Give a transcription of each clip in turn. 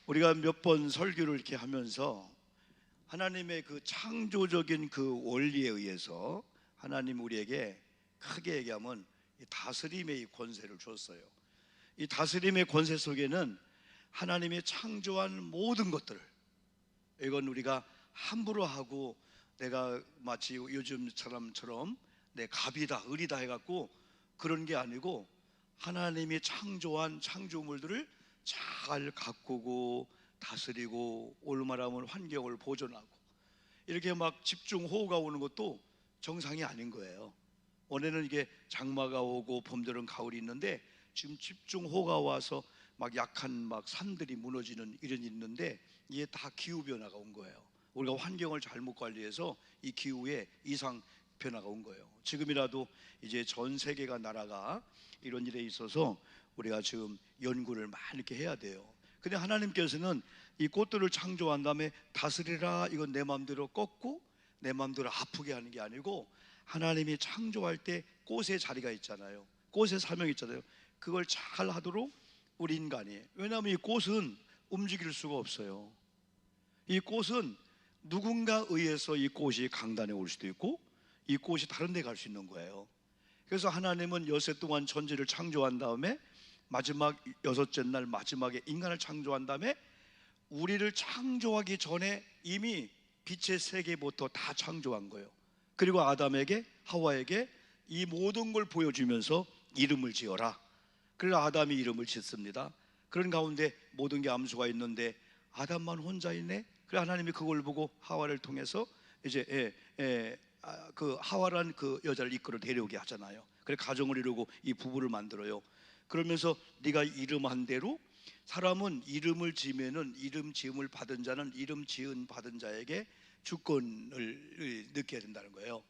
우리가 몇 번 설교를 이렇게 하면서 하나님의 그 창조적인 그 원리에 의해서 하나님 우리에게 크게 얘기하면 이 다스림의 이 권세를 줬어요. 이 다스림의 권세 속에는 하나님이 창조한 모든 것들, 이건 우리가 함부로 하고 내가 마치 요즘 사람처럼 내 갑이다 을이다 해갖고 그런 게 아니고, 하나님이 창조한 창조물들을 잘 가꾸고 다스리고 올바른 환경을 보존하고, 이렇게 막 집중호우가 오는 것도 정상이 아닌 거예요. 원래는 이게 장마가 오고 봄들은 가을이 있는데, 지금 집중호우가 와서 막 약한 막 산들이 무너지는 이런 일이 있는데, 이게 다 기후변화가 온 거예요. 우리가 환경을 잘못 관리해서 이 기후에 이상 변화가 온 거예요. 지금이라도 이제 전 세계가 나라가 이런 일에 있어서 우리가 지금 연구를 많이 이렇게 해야 돼요. 근데 하나님께서는 이 꽃들을 창조한 다음에 다스리라, 이건 내 마음대로 꺾고 내 마음대로 아프게 하는 게 아니고, 하나님이 창조할 때 꽃의 자리가 있잖아요. 꽃의 사명이 있잖아요. 그걸 잘 하도록 우리 인간이, 왜냐하면 이 꽃은 움직일 수가 없어요. 이 꽃은 누군가 의해서 이 꽃이 강단에 올 수도 있고 이 꽃이 다른 데 갈 수 있는 거예요. 그래서 하나님은 여세 동안 천지를 창조한 다음에 마지막 여섯째 날 마지막에 인간을 창조한 다음에 우리를 창조하기 전에 이미 빛의 세계부터 다 창조한 거예요. 그리고 아담에게 하와에게 이 모든 걸 보여주면서 이름을 지어라. 그래서 아담이 이름을 짓습니다. 그런 가운데 모든 게 암수가 있는데 아담만 혼자 있네. 그래 하나님이 그걸 보고 하와를 통해서 이제 그 하와란 그 여자를 이끌어 데려오게 하잖아요. 그래 가정을 이루고 이 부부를 만들어요. 그러면서 네가 이름한 대로, 사람은 이름을 지으면은 이름 지음을 받은 자는 이름 지은 받은 자에게 주권을 느껴야 된다는 거예요.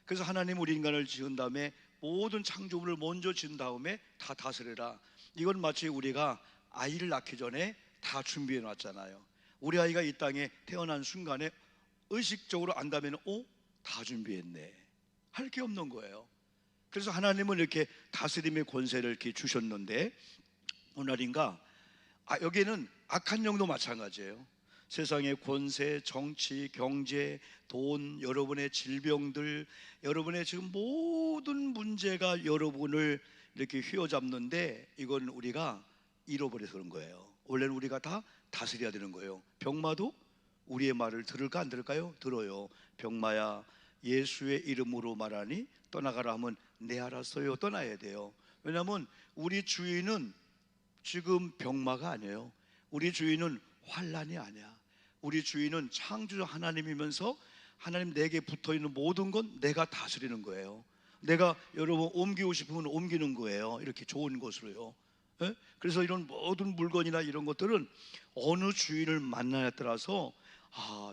그래서 하나님 우리 인간을 지은 다음에 모든 창조물을 먼저 지은 다음에 다 다스려라. 이건 마치 우리가 아이를 낳기 전에 다 준비해 놨잖아요. 우리 아이가 이 땅에 태어난 순간에 의식적으로 안다면 다 준비했네 할 게 없는 거예요. 그래서 하나님은 이렇게 다스림의 권세를 이렇게 주셨는데, 오늘인가 여기에는 악한 영도 마찬가지예요. 세상의 권세, 정치, 경제, 돈, 여러분의 질병들, 여러분의 지금 모든 문제가 여러분을 이렇게 휘어잡는데, 이건 우리가 잃어버려서 그런 거예요. 원래는 우리가 다 다스려야 되는 거예요. 병마도 우리의 말을 들을까 안 들을까요? 들어요. 병마야 예수의 이름으로 말하니 떠나가라 하면 네 알았어요. 떠나야 돼요. 왜냐하면 우리 주인은 지금 병마가 아니에요. 우리 주인은 환란이 아니야. 우리 주인은 창조주 하나님이면서 하나님 내게 붙어있는 모든 건 내가 다스리는 거예요. 내가 여러분 옮기고 싶으면 옮기는 거예요. 이렇게 좋은 곳으로요. 예? 그래서 이런 모든 물건이나 이런 것들은 어느 주인을 만나냐에 따라서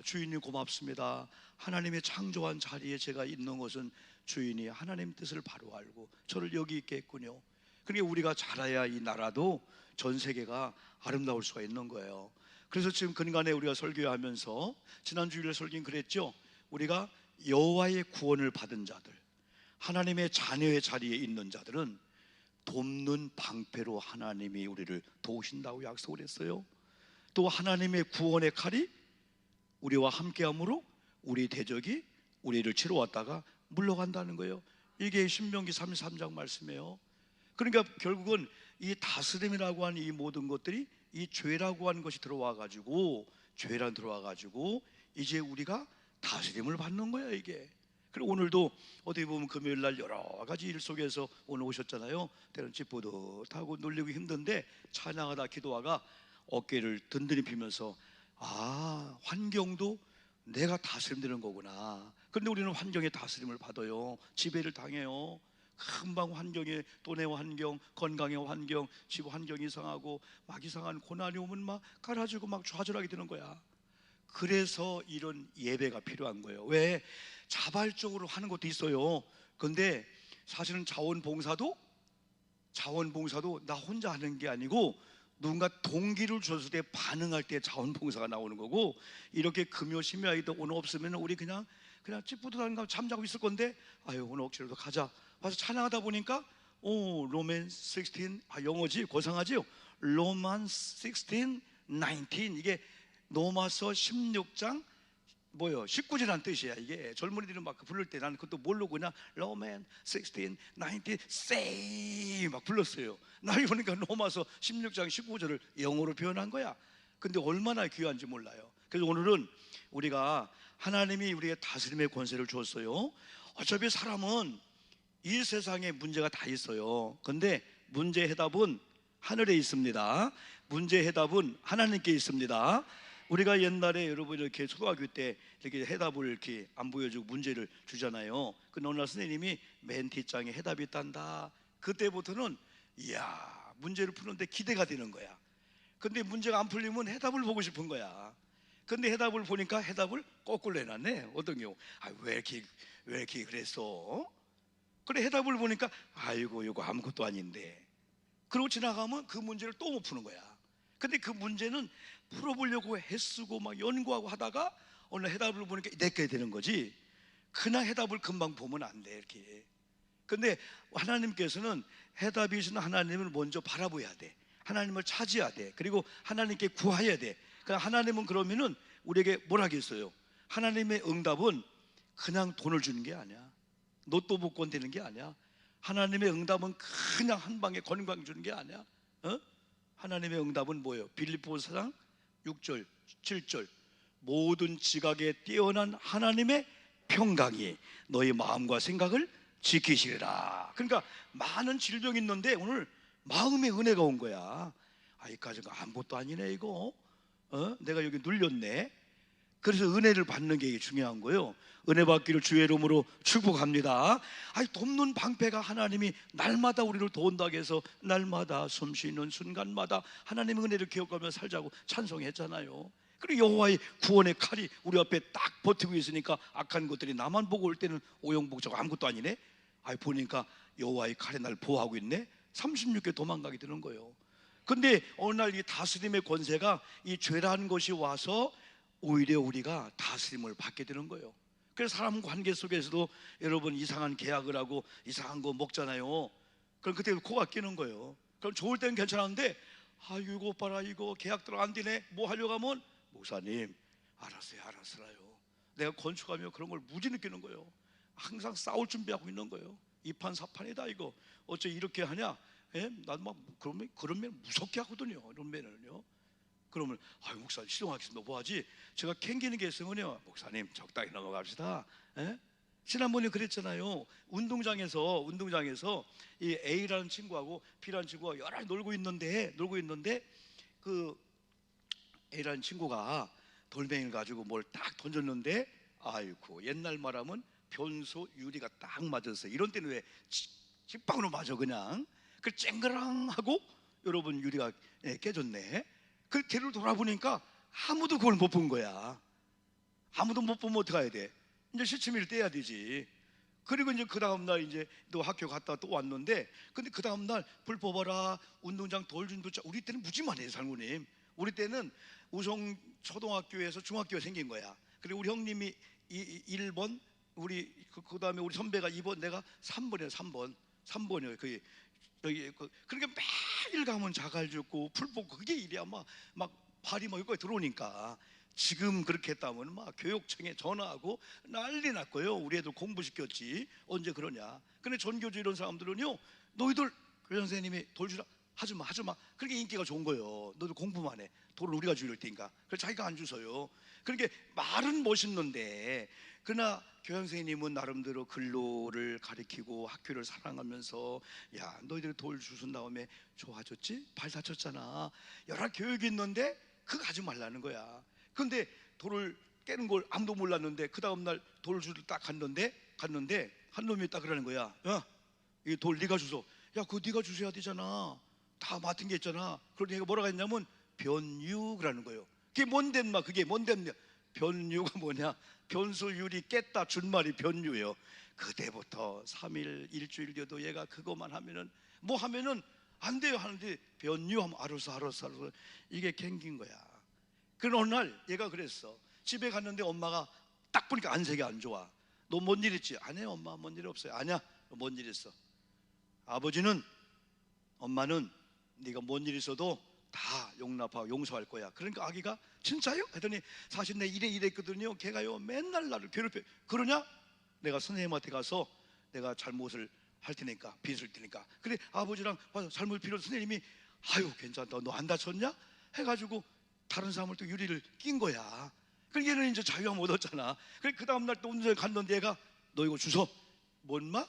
주인님 고맙습니다. 하나님의 창조한 자리에 제가 있는 것은 주인이 하나님 뜻을 바로 알고 저를 여기 있게 했군요. 그러니까 우리가 잘해야 이 나라도 전 세계가 아름다울 수가 있는 거예요. 그래서 지금 근간에 우리가 설교하면서 지난 주일에 설교는 그랬죠. 우리가 여호와의 구원을 받은 자들, 하나님의 자녀의 자리에 있는 자들은 돕는 방패로 하나님이 우리를 도우신다고 약속을 했어요. 또 하나님의 구원의 칼이 우리와 함께함으로 우리 대적이 우리를 치러 왔다가 물러간다는 거예요. 이게 신명기 33장 말씀이에요. 그러니까 결국은 이 다스림이라고 하는 이 모든 것들이 이 죄라고 하는 것이 들어와가지고, 죄란 들어와가지고 이제 우리가 다스림을 받는 거야 이게. 그리고 오늘도 어떻게 보면 금요일날 여러 가지 일 속에서 오늘 오셨잖아요. 때로는 찌뿌듯하고 놀리고 힘든데 찬양하다 기도하가 어깨를 든든히 피면서 환경도 내가 다스림되는 거구나. 그런데 우리는 환경의 다스림을 받아요. 지배를 당해요. 금방 환경에, 돈의 환경, 건강의 환경, 집 환경이 이상하고 막 이상한 고난이 오면 막 깔아주고 막 좌절하게 되는 거야. 그래서 이런 예배가 필요한 거예요. 왜? 자발적으로 하는 것도 있어요. 근데 사실은 자원봉사도 나 혼자 하는 게 아니고 누군가 동기를 줬을 때 반응할 때 자원봉사가 나오는 거고, 이렇게 금요 심야에도 오늘 없으면 우리 그냥 찌뿌듯한가 잠자고 있을 건데 오늘 억지로도 가자 와서 찬양하다 보니까 로맨 16, 영어지 고상하지요. 로만 16 19 이게 로마서 16장 뭐요? 19절이라는 뜻이야. 이게 젊은이들은 막 부를 때 나는 그것도 모르고 그냥 로맨 16, 19, say 막 불렀어요. 나이 보니까 로마서 16장 19절을 영어로 표현한 거야. 근데 얼마나 귀한지 몰라요. 그래서 오늘은 우리가 하나님이 우리에게 다스림의 권세를 줬어요. 어차피 사람은 이 세상에 문제가 다 있어요. 근데 문제 해답은 하늘에 있습니다. 문제 해답은 하나님께 있습니다. 우리가 옛날에 여러분 이렇게 초등학교 때 이렇게 해답을 이렇게 안 보여주고 문제를 주잖아요. 그 어느 날 선생님이 맨 뒷장에 해답이 있단다. 그때부터는 이야, 문제를 푸는데 기대가 되는 거야. 근데 문제가 안 풀리면 해답을 보고 싶은 거야. 근데 해답을 보니까 해답을 거꾸로 해놨네. 어떤 경우 왜 이렇게 그랬어? 그래 해답을 보니까 아이고 이거 아무것도 아닌데. 그러고 지나가면 그 문제를 또 못 푸는 거야. 근데 그 문제는 풀어보려고 애쓰고 막 연구하고 하다가 오늘 해답을 보니까 내게 되는 거지. 그냥 해답을 금방 보면 안 돼 이렇게. 근데 하나님께서는 해답이신 하나님을 먼저 바라봐야 돼. 하나님을 찾아야 돼. 그리고 하나님께 구해야 돼. 그러니까 하나님은 그러면은 우리에게 뭐라 하겠어요? 하나님의 응답은 그냥 돈을 주는 게 아니야. 로또 복권 되는 게 아니야. 하나님의 응답은 그냥 한 방에 건강 주는 게 아니야. 하나님의 응답은 뭐예요? 빌립보서 4장 6절 7절 모든 지각에 뛰어난 하나님의 평강이 너희 마음과 생각을 지키시리라. 그러니까 많은 질병이 있는데 오늘 마음의 은혜가 온 거야. 이까지가 아무것도 아니네 이거. 내가 여기 눌렸네. 그래서 은혜를 받는 게 중요한 거예요. 은혜 받기를 주의 이름으로 축복합니다. 돕는 방패가 하나님이 날마다 우리를 도운다고 해서 날마다 숨쉬는 순간마다 하나님의 은혜를 기억하며 살자고 찬송했잖아요. 그리고 여호와의 구원의 칼이 우리 앞에 딱 버티고 있으니까 악한 것들이 나만 보고 올 때는 오용복자고 아무것도 아니네. 보니까 여호와의 칼이 날 보호하고 있네. 36개 도망가게 되는 거예요. 근데 어느 날 이 다스림의 권세가 이 죄라는 것이 와서 오히려 우리가 다스림을 받게 되는 거예요. 그래서 사람 관계 속에서도 여러분 이상한 계약을 하고 이상한 거 먹잖아요. 그럼 그때 코가 끼는 거예요. 그럼 좋을 때는 괜찮은데 이거 봐라 이거 계약대로 안 되네. 뭐 하려고 하면 목사님 알았어요. 내가 건축하며 그런 걸 무지 느끼는 거예요. 항상 싸울 준비하고 있는 거예요. 이판사판이다 이거. 어째 이렇게 하냐? 나도 막 그런 면 무섭게 하거든요. 이런 면은요. 그러면 목사님 시동하겠습니다. 뭐하지? 제가 캥기는 게 있으면요, 목사님 적당히 넘어갑시다. 지난번에 그랬잖아요. 운동장에서 이 A라는 친구하고 B라는 친구가 여러 놀고 있는데 그 A라는 친구가 돌멩이를 가지고 뭘 딱 던졌는데 옛날 말하면 변소 유리가 딱 맞았어요. 이런 때는 왜 직방으로 맞아 그냥. 그 쨍그랑하고 여러분 유리가 깨졌네. 그 뒤를 돌아보니까 아무도 그걸 못 본 거야. 아무도 못 보면 어떡해야 돼? 이제 시치미를 떼야 되지. 그리고 이제 그 다음날 이제 또 학교 갔다 또 왔는데, 근데 그 다음날 불 뽑아라, 운동장 돌 좀 붙자. 우리 때는 무지만해요, 장모님. 우리 때는 우성 초등학교에서 중학교가 생긴 거야. 그리고 우리 형님이 1번, 우리 그 다음에 우리 선배가 2번, 내가 3번이에요. 3번이에요. 그러니까 매일 가면 자갈 줍고 풀 뽑고 그게 일이야. 막 발이 막 여기까지 들어오니까. 지금 그렇게 했다면 막 교육청에 전화하고 난리 났고요. 우리 애들 공부시켰지. 언제 그러냐. 근데 전교조 이런 사람들은요, 너희들 교장 선생님이 돌 주라 하지마. 그렇게 인기가 좋은 거예요. 너희들 공부만 해. 돌을 우리가 줄 테니까. 그래서 자기가 안 주서요. 그러니까 말은 멋있는데, 그러나 교장 선생님은 나름대로 근로를 가리키고 학교를 사랑하면서, 야 너희들이 돌 주순 다음에 좋아졌지? 발 다쳤잖아. 여러 교육이 있는데 그거 하지 말라는 거야. 근데 돌을 깨는 걸 아무도 몰랐는데 그 다음날 돌을 주러 딱 갔는데 한 놈이 딱 그러는 거야. 야, 이 돌 네가 주소. 야, 그거 네가 주셔야 되잖아. 다 맡은 게 있잖아. 그러니 얘가 뭐라고 했냐면 변유라는 거예요. 그게 뭔데 인마. 그게 뭔데. 변유가 뭐냐? 변소율이 깼다 준 말이 변유예요. 그때부터 3일 일주일 뒤에도 얘가 그것만 하면은 뭐 하면은 안 돼요 하는데 변유하면 알았어 이게 캥긴 거야. 그런 어느 날 얘가 그랬어. 집에 갔는데 엄마가 딱 보니까 안색이 안 좋아. 너 뭔 일 있지? 아니야 엄마, 뭔 일 없어요. 아니야, 뭔 일 있어? 아버지는, 엄마는 네가 뭔 일 있어도 다 용납하고 용서할 거야. 그러니까 아기가 진짜요? 했더니 사실 내 이래 했거든요. 걔가요 맨날 나를 괴롭혀. 그러냐? 내가 선생님한테 가서 내가 잘못을 할 테니까, 빚을 테니까. 그래 아버지랑 와서 잘못 빌어. 선생님이 아유 괜찮다, 너 안 다쳤냐? 해가지고 다른 사람을 또 유리를 낀 거야. 그러니까 얘는 이제 자유가 못 얻었잖아. 그래 그 다음날 또 운전에 갔는데 얘가 너 이거 주워. 뭔 마?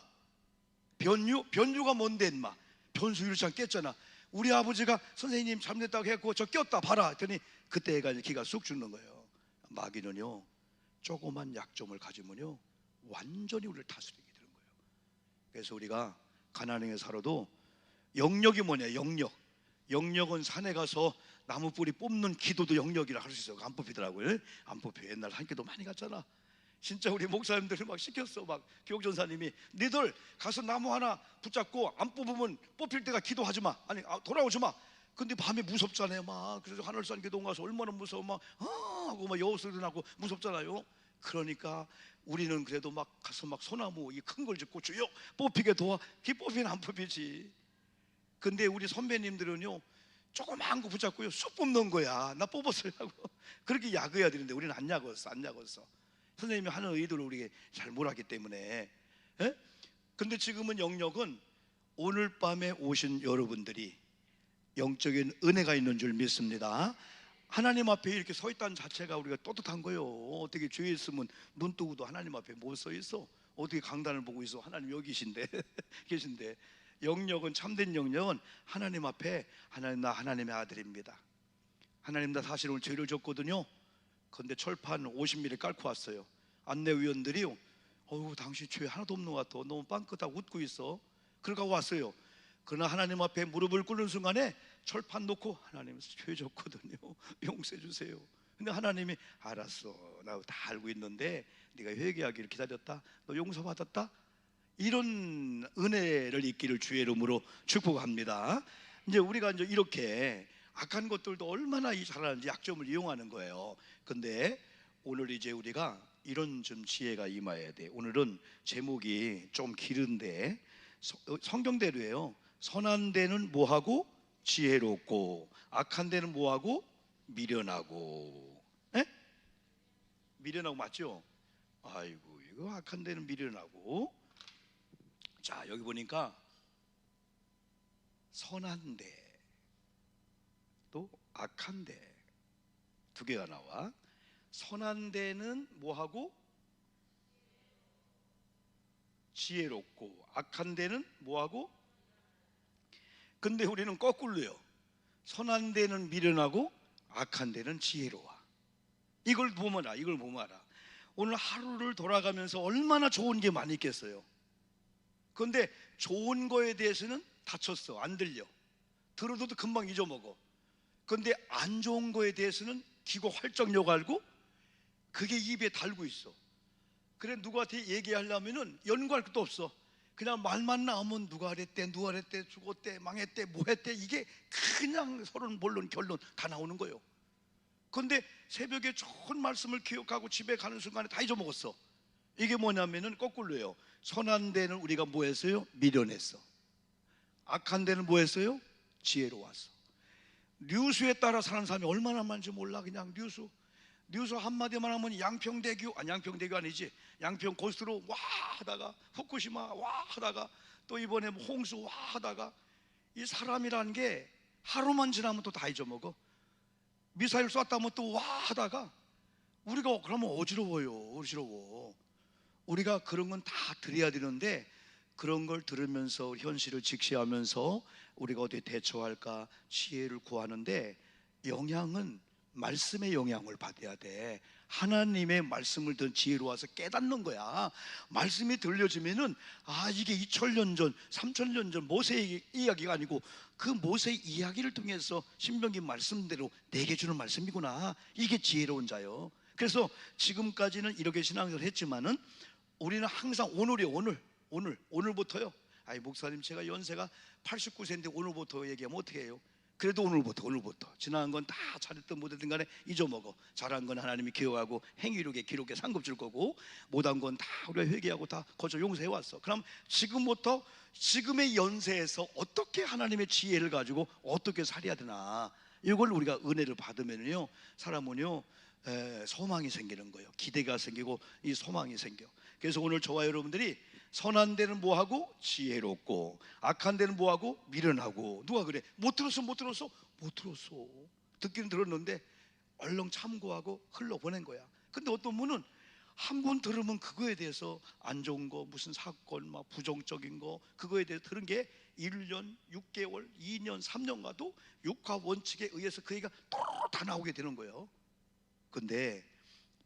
변유가 뭔데 인마? 변수 유리창 깼잖아. 우리 아버지가 선생님 잘못했다고 했고 저 꼈다 봐라 했더니 그때 애가 기가 쑥 죽는 거예요. 마귀는요 조그만 약점을 가지면요 완전히 우리를 다스리게 되는 거예요. 그래서 우리가 가난하게 살아도 영역이 뭐냐? 영역은 산에 가서 나무 뿌리 뽑는 기도도 영역이라 할 수 있어요. 안 뽑히더라고요. 안 뽑혀. 옛날 한 기도 많이 갔잖아. 진짜 우리 목사님들이 막 시켰어. 막 교육전사님이 너희들 가서 나무 하나 붙잡고 안 뽑으면 뽑힐 때가 기도하지 마. 아니 돌아오지 마. 근데 밤에 무섭잖아요. 막 그래서 하늘산 기도원 가서 얼마나 무서워 막 하고 막 여우 소리 나고 무섭잖아요. 그러니까 우리는 그래도 막 가서 막 소나무 이 큰 걸 짚고 주여 뽑히게 도와. 기 뽑히면 안 뽑히지. 근데 우리 선배님들은요 조그만 거 붙잡고요 쑥 뽑는 거야. 나 뽑았어요 하고 그렇게 야그해야 되는데 우리는 안 야겼어. 선생님이 하는 의도를 우리가 잘 몰랐기 때문에. 에? 근데 지금은 영역은 오늘 밤에 오신 여러분들이 영적인 은혜가 있는 줄 믿습니다. 하나님 앞에 이렇게 서 있다는 자체가 우리가 떳떳한 거예요. 어떻게 주위에 있으면 눈 뜨고도 하나님 앞에 못 서 있어? 어떻게 강단을 보고 있어? 하나님 여기 계신데 영역은, 참된 영역은 하나님 앞에 하나님 나 하나님의 아들입니다. 하나님 나 사실 오늘 죄를 졌거든요. 근데 철판 50mm 깔고 왔어요. 안내위원들이요 어우 당신 죄 하나도 없는 것 같아. 너무 빵긋하고 웃고 있어. 그러고 왔어요. 그러나 하나님 앞에 무릎을 꿇는 순간에 철판 놓고 하나님 죄 졌거든요. 용서해 주세요. 근데 하나님이 알았어. 나 다 알고 있는데 네가 회개하기를 기다렸다. 너 용서받았다. 이런 은혜를 있기를 주의 이름으로 축복합니다. 이제 우리가 이제 이렇게 악한 것들도 얼마나 잘하는지 약점을 이용하는 거예요. 근데 오늘 이제 우리가 이런 좀 지혜가 임해야 돼. 오늘은 제목이 좀 길은데 성경대로예요. 선한 데는 뭐하고? 지혜롭고, 악한 데는 뭐하고? 미련하고. 에? 미련하고 맞죠? 아이고 이거 악한 데는 미련하고. 자 여기 보니까 선한 데 또 악한 데 두 개가 나와. 선한 데는 뭐하고? 지혜롭고, 악한 데는 뭐하고? 근데 우리는 거꾸로요. 선한 데는 미련하고 악한 데는 지혜로워. 이걸 보면 알아. 오늘 하루를 돌아가면서 얼마나 좋은 게 많이 있겠어요. 그런데 좋은 거에 대해서는 다쳤어. 안 들려. 들어도 금방 잊어먹어. 그런데 안 좋은 거에 대해서는 귀가 활짝 여갈고 그게 입에 달고 있어. 그래 누구한테 얘기하려면은 연구할 것도 없어. 그냥 말만 나오면 누가 그랬대, 죽었대, 망했대, 뭐했대, 이게 그냥 서로는 본론 결론 다 나오는 거예요. 그런데 새벽에 좋은 말씀을 기억하고 집에 가는 순간에 다 잊어먹었어. 이게 뭐냐면은 거꾸로예요. 선한 데는 우리가 뭐 했어요? 미련했어. 악한 데는 뭐 했어요? 지혜로웠어. 뉴스에 따라 사는 사람이 얼마나 많은지 몰라. 그냥 뉴스 한마디만 하면 양평대교 아니지, 양평 고수로 와 하다가 후쿠시마 와 하다가 또 이번에 홍수 와 하다가, 이 사람이라는 게 하루만 지나면 또 다 잊어먹어. 미사일 쐈다면 또 와 하다가 우리가 그러면 어지러워. 우리가 그런 건 다 드려야 되는데 그런 걸 들으면서 현실을 직시하면서 우리가 어떻게 대처할까 지혜를 구하는데, 영향은 말씀의 영향을 받아야 돼. 하나님의 말씀을 듣는 지혜로 와서 깨닫는 거야. 말씀이 들려지면은 이게 2000년 전 3000년 전 모세의 이야기가 아니고 그 모세의 이야기를 통해서 신명기 말씀대로 내게 주는 말씀이구나. 이게 지혜로운 자요. 그래서 지금까지는 이렇게 신앙생활을 했지만은 우리는 항상 오늘부터요. 목사님 제가 연세가 89세인데 오늘부터 얘기하면 어떻게 해요? 그래도 오늘부터 지나간 건 다 잘했든 못했든 간에 잊어먹어. 잘한 건 하나님이 기억하고 행위록에 기록에 상급 줄 거고, 못한 건 다 우리가 회개하고 다 거쳐 용서해 왔어. 그럼 지금부터 지금의 연세에서 어떻게 하나님의 지혜를 가지고 어떻게 살아야 되나, 이걸 우리가 은혜를 받으면요, 사람은요 소망이 생기는 거예요. 기대가 생기고 이 소망이 생겨. 그래서 오늘 저와 여러분들이 선한 데는 뭐하고? 지혜롭고, 악한 데는 뭐하고? 미련하고. 누가 그래? 못 들었어, 못 들었어? 못 들었어. 듣기는 들었는데 얼렁 참고하고 흘러보낸 거야. 근데 어떤 분은 한 번 들으면 그거에 대해서 안 좋은 거, 무슨 사건, 막 부정적인 거, 그거에 대해서 들은 게 1년, 6개월, 2년, 3년 가도 육화 원칙에 의해서 그 얘기가 또 다 나오게 되는 거예요. 근데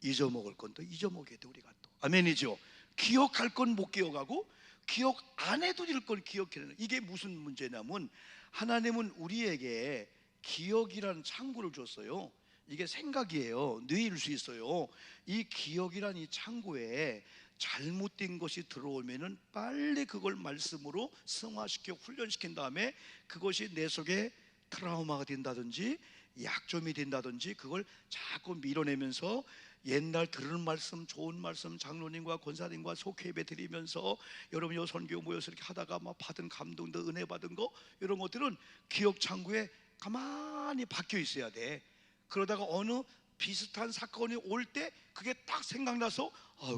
잊어먹을 건 또 잊어먹게 돼, 우리가 또. 아멘이죠. 기억할 건 못 기억하고 기억 안 해도 될 걸 기억해내는, 이게 무슨 문제냐면 하나님은 우리에게 기억이라는 창구를 줬어요. 이게 생각이에요. 뇌일 수 있어요. 이 기억이란 이 창구에 잘못된 것이 들어오면은 빨리 그걸 말씀으로 승화시켜 훈련시킨 다음에 그것이 내 속에 트라우마가 된다든지 약점이 된다든지 그걸 자꾸 밀어내면서 옛날 들은 말씀, 좋은 말씀, 장로님과 권사님과 속회 예배 드리면서 여러분 요 선교 모여서 이렇게 하다가 막 받은 감동도 은혜 받은 거, 이런 것들은 기억 창구에 가만히 박혀 있어야 돼. 그러다가 어느 비슷한 사건이 올 때 그게 딱 생각나서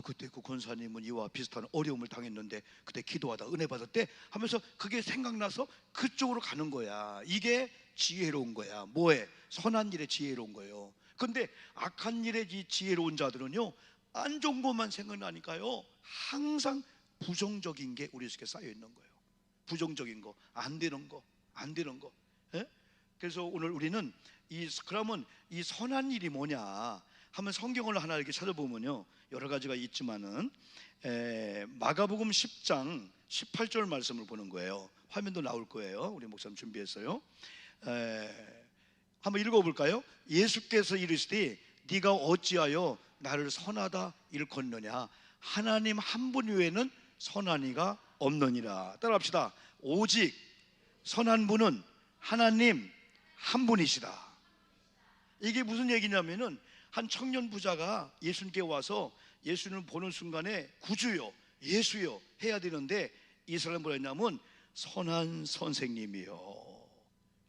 그때 그 권사님은 이와 비슷한 어려움을 당했는데 그때 기도하다 은혜 받았대 하면서 그게 생각나서 그쪽으로 가는 거야. 이게 지혜로운 거야. 뭐에? 선한 일에 지혜로운 거예요. 근데 악한 일에 지혜로운 자들은요, 안 좋은 것만 생각나니까요 항상 부정적인 게 우리 속에 쌓여 있는 거예요. 부정적인 거, 안 되는 거, 안 되는 거. 예? 그래서 오늘 우리는 그러면 이 선한 일이 뭐냐 하면 성경을 하나 이렇게 찾아보면요 여러 가지가 있지만은 마가복음 10장 18절 말씀을 보는 거예요. 화면도 나올 거예요. 우리 목사님 준비했어요. 한번 읽어볼까요? 예수께서 이르시되 네가 어찌하여 나를 선하다 일컫느냐? 하나님 한 분 외에는 선한 이가 없느니라. 따라합시다. 오직 선한 분은 하나님 한 분이시다. 이게 무슨 얘기냐면은 한 청년 부자가 예수님께 와서 예수님을 보는 순간에 구주요, 예수요 해야 되는데 이 사람은 뭐라 했냐면 선한 선생님이요.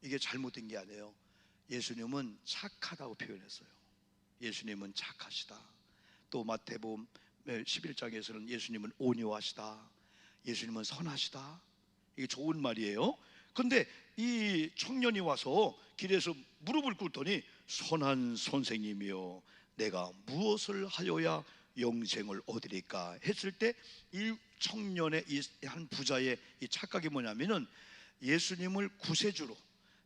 이게 잘못된 게 아니에요. 예수님은 착하다고 표현했어요. 예수님은 착하시다. 또 마태복음 11장에서는 예수님은 온유하시다. 예수님은 선하시다. 이게 좋은 말이에요. 근데 이 청년이 와서 길에서 무릎을 꿇더니 선한 선생님이요 내가 무엇을 하여야 영생을 얻으리까 했을 때 이 청년의 이 한 부자의 이 착각이 뭐냐면은 예수님을 구세주로,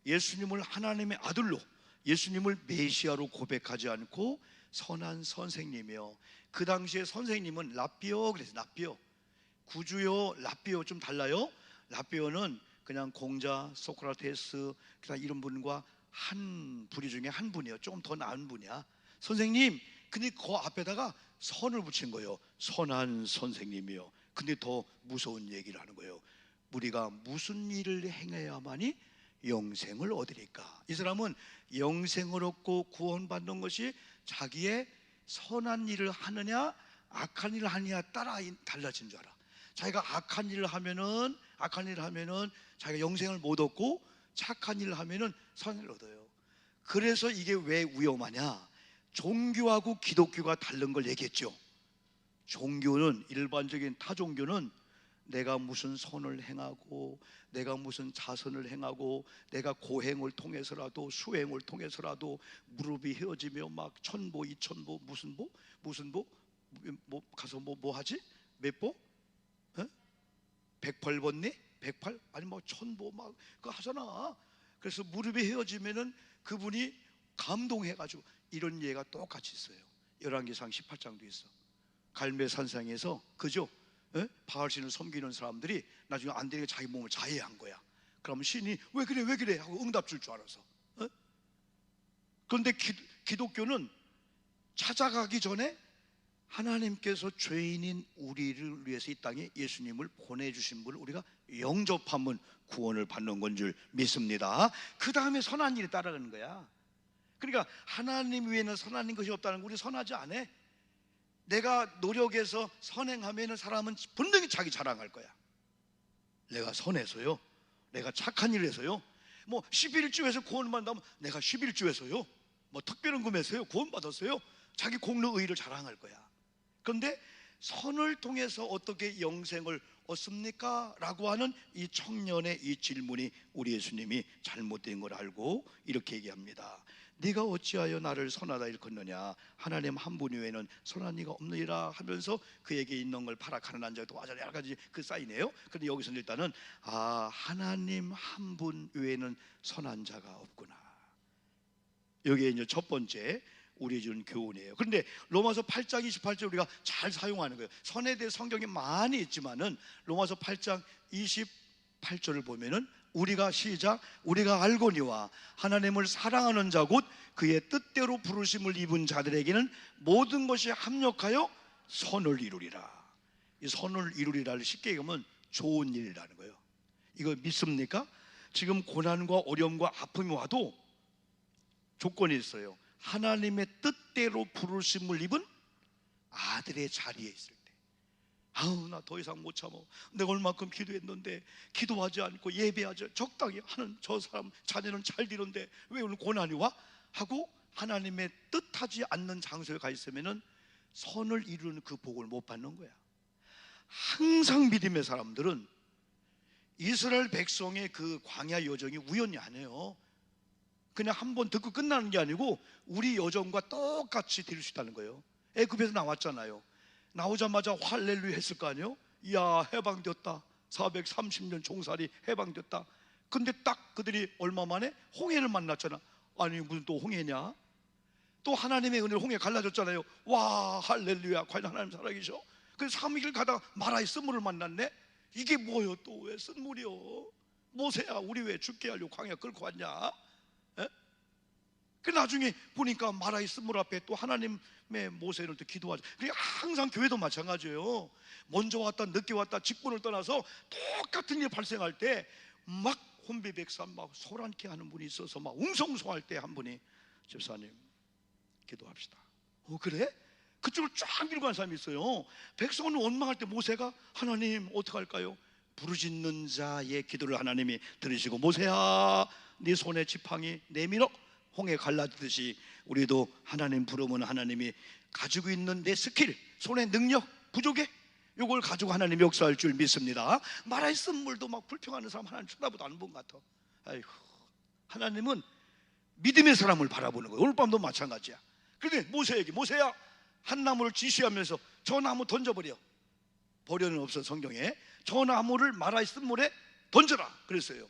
예수님을 하나님의 아들로, 예수님을 메시아로 고백하지 않고 선한 선생님이요. 그 당시에 선생님은 라비오 그래서 라비오, 구주요 라비오 좀 달라요. 라비오는 그냥 공자, 소크라테스 이런 분과 한 부류 중에 한 분이에요. 조금 더 나은 분이야. 선생님, 근데 그 앞에다가 선을 붙인 거예요. 선한 선생님이요. 근데 더 무서운 얘기를 하는 거예요. 우리가 무슨 일을 행해야만이 영생을 얻으리까? 이 사람은 영생을 얻고 구원받는 것이 자기의 선한 일을 하느냐 악한 일을 하느냐 따라 달라진 줄 알아. 자기가 악한 일을 하면은 자기가 영생을 못 얻고 착한 일을 하면은 선을 얻어요. 그래서 이게 왜 위험하냐? 종교하고 기독교가 다른 걸 얘기했죠. 종교는, 일반적인 타 종교는 내가 무슨 선을 행하고 내가 무슨 자선을 행하고 내가 고행을 통해서라도 수행을 통해서라도 무릎이 헤어지며 막 천보 이천보 무슨 뭐 가서 뭐 하지? 몇 보? 108번니? 108? 아니 뭐 천보 막 그거 하잖아. 그래서 무릎이 헤어지면은 그분이 감동해가지고 이런 예가 똑같이 있어요. 열왕기상 18장도 있어. 갈매산상에서 그죠? 바알신을 섬기는 사람들이 나중에 안 되니까 자기 몸을 자해한 거야. 그러면 신이 왜 그래 하고 응답 줄 줄 알아서. 그런데 기독교는 찾아가기 전에 하나님께서 죄인인 우리를 위해서 이 땅에 예수님을 보내주신 분을 우리가 영접하면 구원을 받는 건 줄 믿습니다. 그 다음에 선한 일이 따라가는 거야. 그러니까 하나님 외에는 선한 것이 없다는 거 우리 선하지 않아. 내가 노력해서 선행하면 사람은 분명히 자기 자랑할 거야. 내가 선해서요, 내가 착한 일을 해서요. 뭐 11주에서 구원 받는다면 내가 11주에서요 뭐 특별한 금에서요 구원 받았어요. 자기 공로 의의를 자랑할 거야. 그런데 선을 통해서 어떻게 영생을 얻습니까? 라고 하는 이 청년의 이 질문이 우리 예수님이 잘못된 걸 알고 이렇게 얘기합니다. 네가 어찌하여 나를 선하다 일컫느냐? 하나님 한 분 외에는 선한 이가 없느니라 하면서 그에게 있는 걸 파락하는 안장에 도와줘 여러 가지 그 사인이에요. 그런데 여기서는 일단은 하나님 한 분 외에는 선한 자가 없구나. 여기에 이제 첫 번째 우리의 주는 교훈이에요. 그런데 로마서 8장 28절 우리가 잘 사용하는 거예요. 선에 대해 성경에 많이 있지만은 로마서 8장 28절을 보면은 우리가 시작 우리가 알거니와 하나님을 사랑하는 자 곧 그의 뜻대로 부르심을 입은 자들에게는 모든 것이 합력하여 선을 이루리라. 이 선을 이루리라를 쉽게 얘기하면 좋은 일이라는 거예요. 이거 믿습니까? 지금 고난과 어려움과 아픔이 와도 조건이 있어요. 하나님의 뜻대로 부르심을 입은 아들의 자리에 있을 때, 아우 나 더 이상 못 참아. 내가 얼마큼 기도했는데 기도하지 않고 예배하지 적당히 하는 저 사람 자녀는 잘 되는데 왜 오늘 고난이 와? 하고 하나님의 뜻하지 않는 장소에 가 있으면은 선을 이루는 그 복을 못 받는 거야. 항상 믿음의 사람들은 이스라엘 백성의 그 광야 여정이 우연이 아니에요. 그냥 한 번 듣고 끝나는 게 아니고 우리 여정과 똑같이 될 수 있다는 거예요. 애굽에서 나왔잖아요. 나오자마자 할렐루야 했을 거 아니에요. 이야 해방됐다. 430년 종살이 해방됐다. 근데 딱 그들이 얼마 만에 홍해를 만났잖아. 아니 무슨 또 홍해냐? 또 하나님의 은혜로 홍해 갈라졌잖아요. 와 할렐루야 과연 하나님 살아계셔? 그래서 3일 가다가 마라의 쓴물을 만났네. 이게 뭐요? 또 왜 쓴물이요? 모세야 우리 왜 죽게 하려고 광야 끌고 왔냐? 그 나중에 보니까 마라의 쓴물 앞에 또 하나님의 모세를 또 기도하죠. 그게 항상 교회도 마찬가지예요. 먼저 왔다 늦게 왔다 직분을 떠나서 똑같은 일 발생할 때 막 혼비백산 막 소란케 하는 분이 있어서 막 웅성웅성할 때 한 분이 집사님 기도합시다. 그래? 그쪽을 쫙 밀고 간 사람이 있어요. 백성은 원망할 때 모세가 하나님 어떡할까요? 부르짖는 자의 기도를 하나님이 들으시고 모세야 네 손에 지팡이 내밀어 홍해 갈라지듯이 우리도 하나님 부르면 하나님이 가지고 있는 내 스킬, 손의 능력 부족해? 이걸 가지고 하나님이 역사할 줄 믿습니다. 마라의 쓴물도 막 불평하는 사람 하나님 쳐다보도 안 본 것 같아. 아이고, 하나님은 믿음의 사람을 바라보는 거예요. 오늘 밤도 마찬가지야. 그런데 모세에게 모세야 한 나무를 지시하면서 저 나무 던져버려. 버려는 없어 성경에. 저 나무를 마라의 쓴물에 던져라 그랬어요.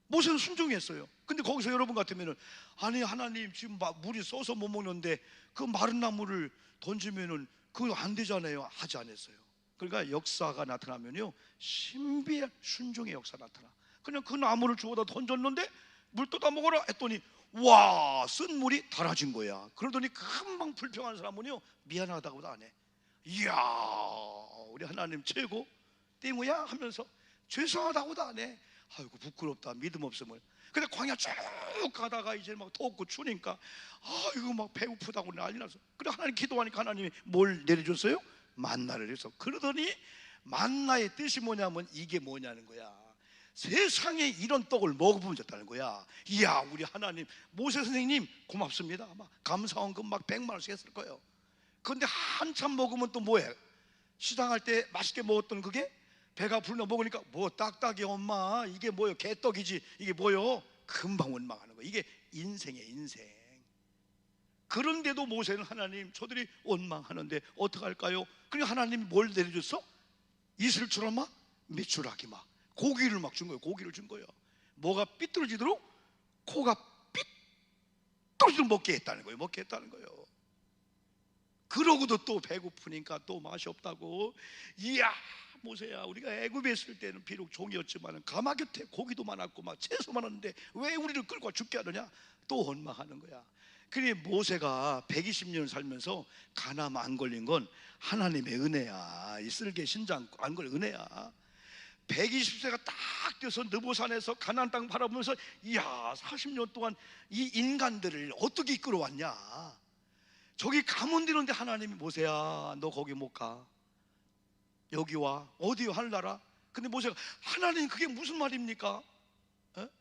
모세는 순종했어요. 근데 거기서 여러분 같으면은 아니 하나님 지금 물이 써서 못 먹는데 그 마른 나무를 던지면은 그거 안 되잖아요. 하지 않았어요. 그러니까 역사가 나타나면요 신비한 순종의 역사 나타나. 그냥 그 나무를 주워다 던졌는데 물 떠다 먹어라 했더니 와 쓴 물이 달아진 거야. 그러더니 금방 불평하는 사람은요 미안하다고도 안 해. 이야 우리 하나님 최고 띵우야 하면서 죄송하다고도 안 해. 아이고 부끄럽다 믿음 없음을. 근데 광야 쭉 가다가 이제 막 덥고 추우니까 아이고 막 배고프다고 난리 나서. 그래 하나님 기도하니까 하나님이 뭘 내려줬어요? 만나를 해서. 그러더니 만나의 뜻이 뭐냐면 이게 뭐냐는 거야. 세상에 이런 떡을 먹어보면 좋다는 거야. 이야 우리 하나님 모세 선생님 고맙습니다. 막 감사원금 막 100만 원씩 했을 거예요. 그런데 한참 먹으면 또 뭐해? 시장할 때 맛있게 먹었던 그게 배가 불러 먹으니까 뭐 딱딱이 엄마 이게 뭐요? 개떡이지 이게 뭐요? 금방 원망하는 거야. 이게 인생이야 인생. 그런데도 모세는 하나님 저들이 원망하는데 어떡할까요? 그러니까 하나님이 뭘 내려줬어? 이슬처럼 막 메추라기 막 고기를 막 준 거예요. 고기를 준 거예요. 뭐가 삐뚤어지도록 코가 삐뚤어지도록 먹게 했다는 거예요. 먹게 했다는 거예요. 그러고도 또 배고프니까 또 맛이 없다고. 이야 모세야 우리가 애굽에 있을 때는 비록 종이었지만 가마 곁에 고기도 많았고 막 채소 많았는데 왜 우리를 끌고 죽게 하느냐. 또 원망하는 거야. 그래 모세가 120년 살면서 가나안 안 걸린 건 하나님의 은혜야. 이 쓸개 신장 안 걸린 은혜야. 120세가 딱 돼서 느보산에서 가나안 땅 바라보면서 이야 40년 동안 이 인간들을 어떻게 이끌어왔냐. 저기 가면 되는데 하나님이 모세야 너 거기 못 가. 여기 와. 어디요? 하늘나라. 근데 모세가 하나님 그게 무슨 말입니까?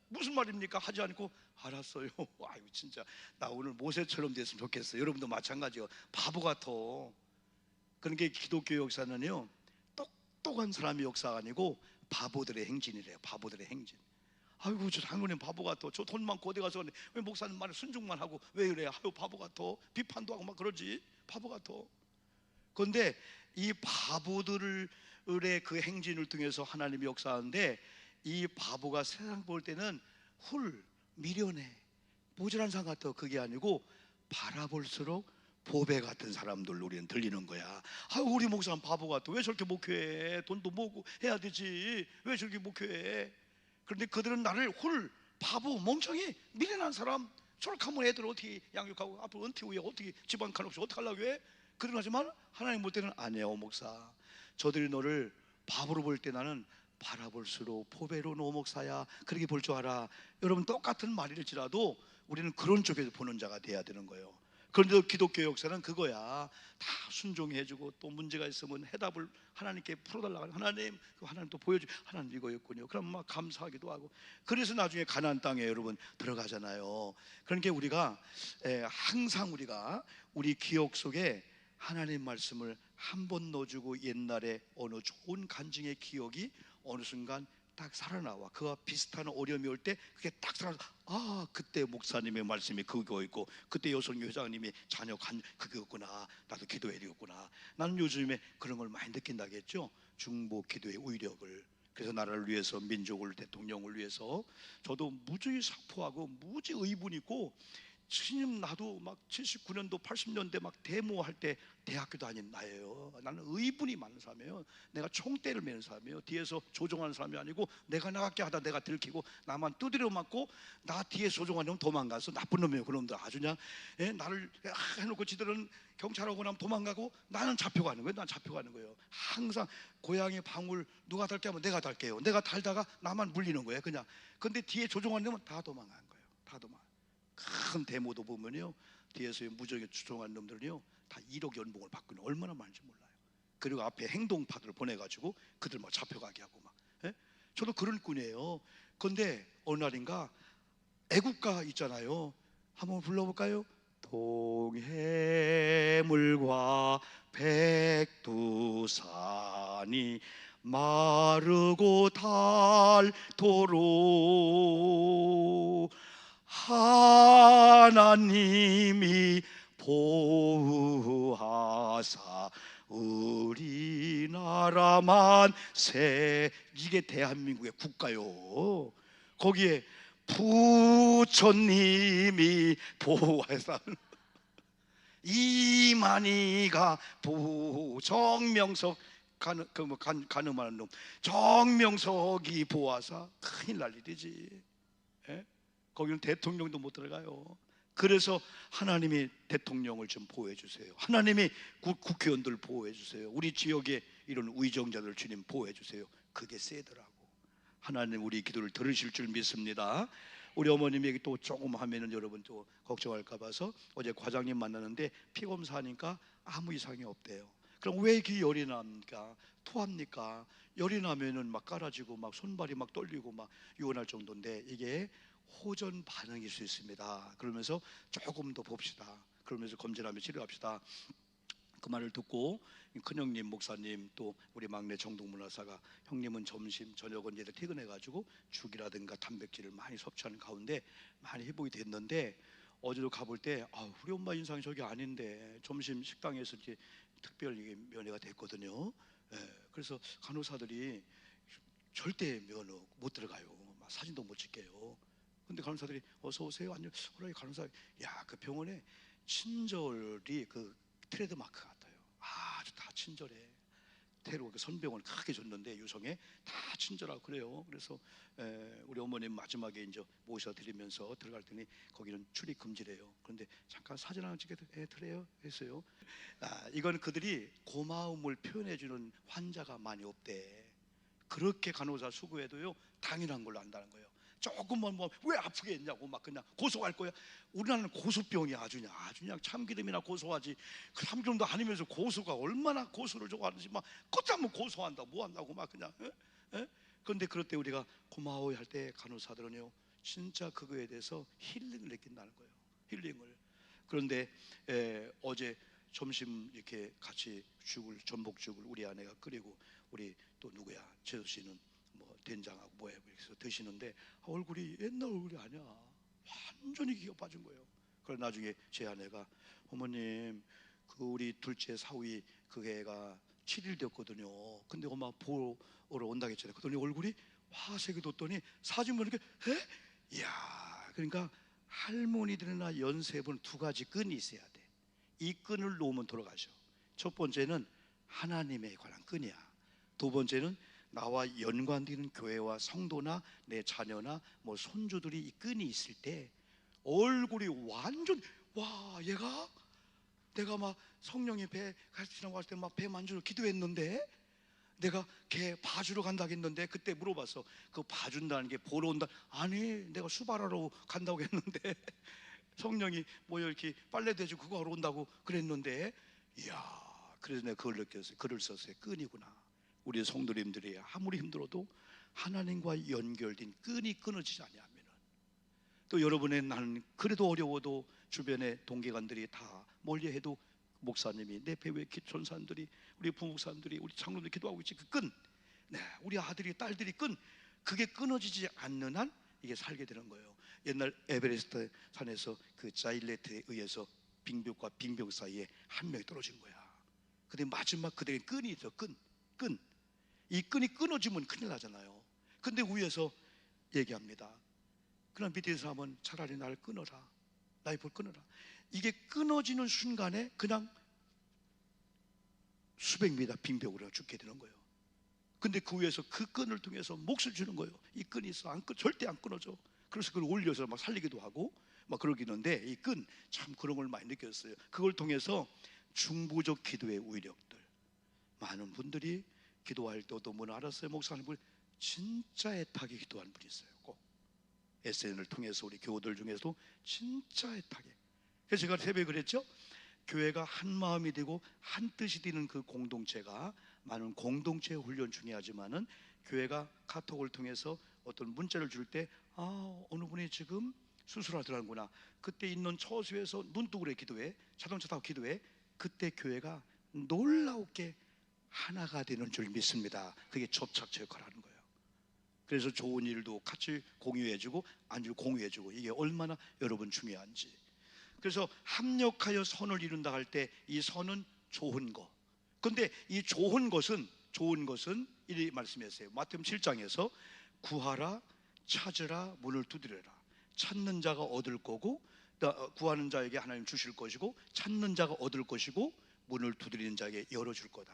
무슨 말입니까? 하지 않고 알았어요. 아이고 진짜 나 오늘 모세처럼 됐으면 좋겠어요. 여러분도 마찬가지요. 바보 같아. 그러니까 기독교 역사는요, 똑똑한 사람의 역사가 아니고 바보들의 행진이래요. 바보들의 행진. 아이고 저 장로님 바보 같아. 저 돈 많고 어디 가서 왜 목사님 말을 순종만 하고 왜 그래? 아유 바보 같아. 비판도 하고 막 그러지. 바보 같아. 그런데 이 바보들의 그 행진을 통해서 하나님이 역사하는데, 이 바보가 세상 볼 때는 미련해, 모질한 사람 같아. 그게 아니고 바라볼수록 보배 같은 사람들 우리는 들리는 거야. 아, 우리 목사는 바보 같아. 왜 저렇게 목회해? 돈도 모으고 해야 되지. 왜 저렇게 목회해? 그런데 그들은 나를 바보, 멍청이, 미련한 사람, 저렇게 하면 애들 어떻게 양육하고 앞으로 은퇴 후에 어떻게 집안 간없이 어떻게 하려고 해? 그런 하지만 하나님 볼 때는 아니에요. 목사, 저들이 너를 바보로 볼 때 나는 바라볼수록 포배로 노 목사야, 그렇게 볼 줄 알아. 여러분, 똑같은 말일지라도 우리는 그런 쪽에서 보는 자가 돼야 되는 거예요. 그런데 기독교 역사는 그거야. 다 순종해주고 또 문제가 있으면 해답을 하나님께 풀어달라고. 하나님 또 보여주. 하나님 이거였군요. 그럼 막 감사하기도 하고. 그래서 나중에 가나안 땅에 여러분 들어가잖아요. 그러니까 우리가 항상 우리 기억 속에 하나님 말씀을 한 번 넣어주고 옛날에 어느 좋은 간증의 기억이 어느 순간 딱 살아나와. 그와 비슷한 어려움이 올 때 그게 딱 살아나. 아, 그때 목사님의 말씀이 그거였고, 그때 여성교 회장님이 자녀 그거였구나. 나도 기도해야 되겠구나. 나는 요즘에 그런 걸 많이 느낀다겠죠. 중보 기도의 의력을. 그래서 나라를 위해서, 민족을, 대통령을 위해서 저도 무지 사포하고 무지 의분 있고, 스님 나도 막 79년도 80년대 막 데모할 때 대학교 다닌 나예요. 나는 의분이 많은 사람이에요. 내가 총대를 메는 사람이에요. 뒤에서 조종하는 사람이 아니고, 내가 나갈게 하다 내가 들키고 나만 두드려 맞고, 나 뒤에 조종하는 놈 도망가서 나쁜 놈이에요. 그놈들 아주 그냥 나를 해놓고 지들은 경찰하고 나면 도망가고 나는 잡혀가는 거예요. 난 잡혀가는 거예요. 항상 고양이 방울 누가 달게 하면 내가 달게요. 내가 달다가 나만 물리는 거예요. 그냥. 근데 뒤에 조종하는 놈은 다 도망간 거예요. 다 도망. 큰 데모도 보면요, 뒤에서 무적에 추종한 놈들은요 다 1억 연봉을 받고 있는, 얼마나 많은지 몰라요. 그리고 앞에 행동파들을 보내가지고 그들 막 잡혀가게 하고 막. 저도 그런 꾼이에요. 그런데 어느 날인가 애국가 있잖아요. 한번 불러볼까요? 동해물과 백두산이 마르고 닳도록 하나님이 보호하사 우리나라 만세. 이게 대한민국의 국가요. 거기에 부처님이 보호하사 이만희가 정명석 가늠하는 놈 정명석이 보호하사 큰일 날 일이지. 거기는 대통령도 못 들어가요. 그래서 하나님이 대통령을 좀 보호해 주세요. 하나님이 국회의원들 보호해 주세요. 우리 지역에 이런 위정자들 주님 보호해 주세요. 그게 세더라고. 하나님 우리 기도를 들으실 줄 믿습니다. 우리 어머님에게 또 조금 하면은 여러분 또 걱정할까 봐서 어제 과장님 만나는데 피검사하니까 아무 이상이 없대요. 그럼 왜 이렇게 열이 납니까? 토합니까? 열이 나면은 막 깔아지고 막 손발이 막 떨리고 막 유언할 정도인데, 이게 호전 반응일 수 있습니다. 그러면서 조금 더 봅시다. 그러면서 검진하며 치료합시다. 그 말을 듣고 큰형님 목사님, 또 우리 막내 정동문화사가, 형님은 점심 저녁은 이제 퇴근해가지고 죽이라든가 단백질을 많이 섭취하는 가운데 많이 회복이 됐는데, 어제도 가볼 때 우리 엄마 인상이 저게 아닌데 점심 식당에서 이제 특별히 면회가 됐거든요. 그래서 간호사들이 절대 면허 못 들어가요. 막 사진도 못 찍게요. 근데 간호사들이 어서 오세요. 안녕. 그러니 간호사, 야, 그 병원에 친절이 그 트레이드 마크 같아요. 아주 다 친절해. 태로 그 선병원을 크게 줬는데 유성에 다 친절하고 그래요. 그래서 우리 어머님 마지막에 이제 모셔드리면서 들어갈 때니 거기는 출입 금지래요. 그런데 잠깐 사진 하나 찍게 드려요 했어요. 이건 그들이 고마움을 표현해주는 환자가 많이 없대. 그렇게 간호사 수고해도요 당연한 걸로 안다는 거예요. 조금만 왜 아프게 했냐고 막 그냥 고소할 거야. 우리나라는 고소병이 아주 그냥 참기름이나 고소하지, 그 참기름도 아니면서 고소가 얼마나 고소를 좋아하는지 막 걷잡으면 고소한다 뭐 한다고 막 그냥. 그런데 그럴 때 우리가 고마워요 할 때 간호사들은요 진짜 그거에 대해서 힐링을 느낀다는 거예요. 힐링을. 그런데 어제 점심 이렇게 같이 전복죽을 우리 아내가 끓이고 우리 또 누구야 재수 씨는 뭐 된장하고 뭐해 그래서 드시는데 얼굴이 옛날 얼굴이 아니야. 완전히 기가 빠진 거예요. 그래 나중에 제 아내가 어머님 그 우리 둘째 사위 그 애가 7일 됐거든요. 근데 엄마 보러 온다고 했잖아요. 그랬더니 얼굴이 화색이 돋더니 사진 보니까 이야 그러니까 할머니들이나 연세분 두 가지 끈이 있어야 돼. 이 끈을 놓으면 돌아가셔. 첫 번째는 하나님에 관한 끈이야. 두 번째는 나와 연관되는 교회와 성도나 내 자녀나 뭐 손주들이 이 끈이 있을 때 얼굴이 완전 와 얘가 내가 막 성령의 배 같이 지나갔을 때 막 배 만지러 기도했는데 내가 걔 봐주러 간다고 했는데 그때 물어봤어. 그 봐준다는 게 보러 온다? 아니 내가 수발하러 간다고 했는데 성령이 뭐 이렇게 빨래 대주고 그거 하러 온다고 그랬는데 이야 그래서 내가 그걸 느꼈어요. 글을 썼어요. 끈이구나. 우리 성도님들이 아무리 힘들어도 하나님과 연결된 끈이 끊어지지 않냐면 또 여러분의 나는 그래도 어려워도 주변에 동기관들이 다 멀리해도 목사님이 내 배후에 전사님들이 우리 부목사님들이 우리 장로들이 기도하고 있지 그 끈 우리 아들이 딸들이 끈 그게 끊어지지 않는 한 이게 살게 되는 거예요. 옛날 에베레스트 산에서 그 자일레트에 의해서 빙벽과 빙벽 사이에 한 명이 떨어진 거야. 근데 마지막 그들의 끈이 있어. 끈. 이 끈이 끊어지면 큰일 나잖아요. 근데 위에서 얘기합니다. 그럼 밑에 사람은 차라리 나를 끊어라. 라이프를 끊어라. 이게 끊어지는 순간에 그냥 수백 미터 빙벽으로 죽게 되는 거예요. 근데 그 위에서 그 끈을 통해서 몫을 주는 거예요. 이 끈이 있어. 절대 안 끊어져. 그래서 그걸 올려서 막 살리기도 하고 막 그러기는데 이 끈 참 그런 걸 많이 느꼈어요. 그걸 통해서 중보적 기도의 위력들 많은 분들이 기도할 때도 뭐 알았어요. 목사님을 진짜 애타게 기도하는 분이 있어요. 꼭 SNS를 통해서 우리 교우들 중에서도 진짜 애타게. 그래서 제가 새벽에 그랬죠. 교회가 한 마음이 되고 한 뜻이 되는 그 공동체가 많은 공동체 훈련 중요하지만은 교회가 카톡을 통해서 어떤 문자를 줄 때 어느 분이 지금 수술하더라구나. 그때 있는 처소에서 눈뜨고래 기도해 자동차 타고 기도해. 그때 교회가 놀라우게 하나가 되는 줄 믿습니다. 그게 접착제 역할을 하는 거예요. 그래서 좋은 일도 같이 공유해주고 안주 공유해주고 이게 얼마나 여러분 중요한지. 그래서 합력하여 선을 이룬다 할 때 이 선은 좋은 거. 근데 이 좋은 것은 이 말씀했어요. 마태복음 7장에서 구하라 찾으라 문을 두드려라. 찾는 자가 얻을 거고 구하는 자에게 하나님 주실 것이고 찾는 자가 얻을 것이고 문을 두드리는 자에게 열어줄 거다.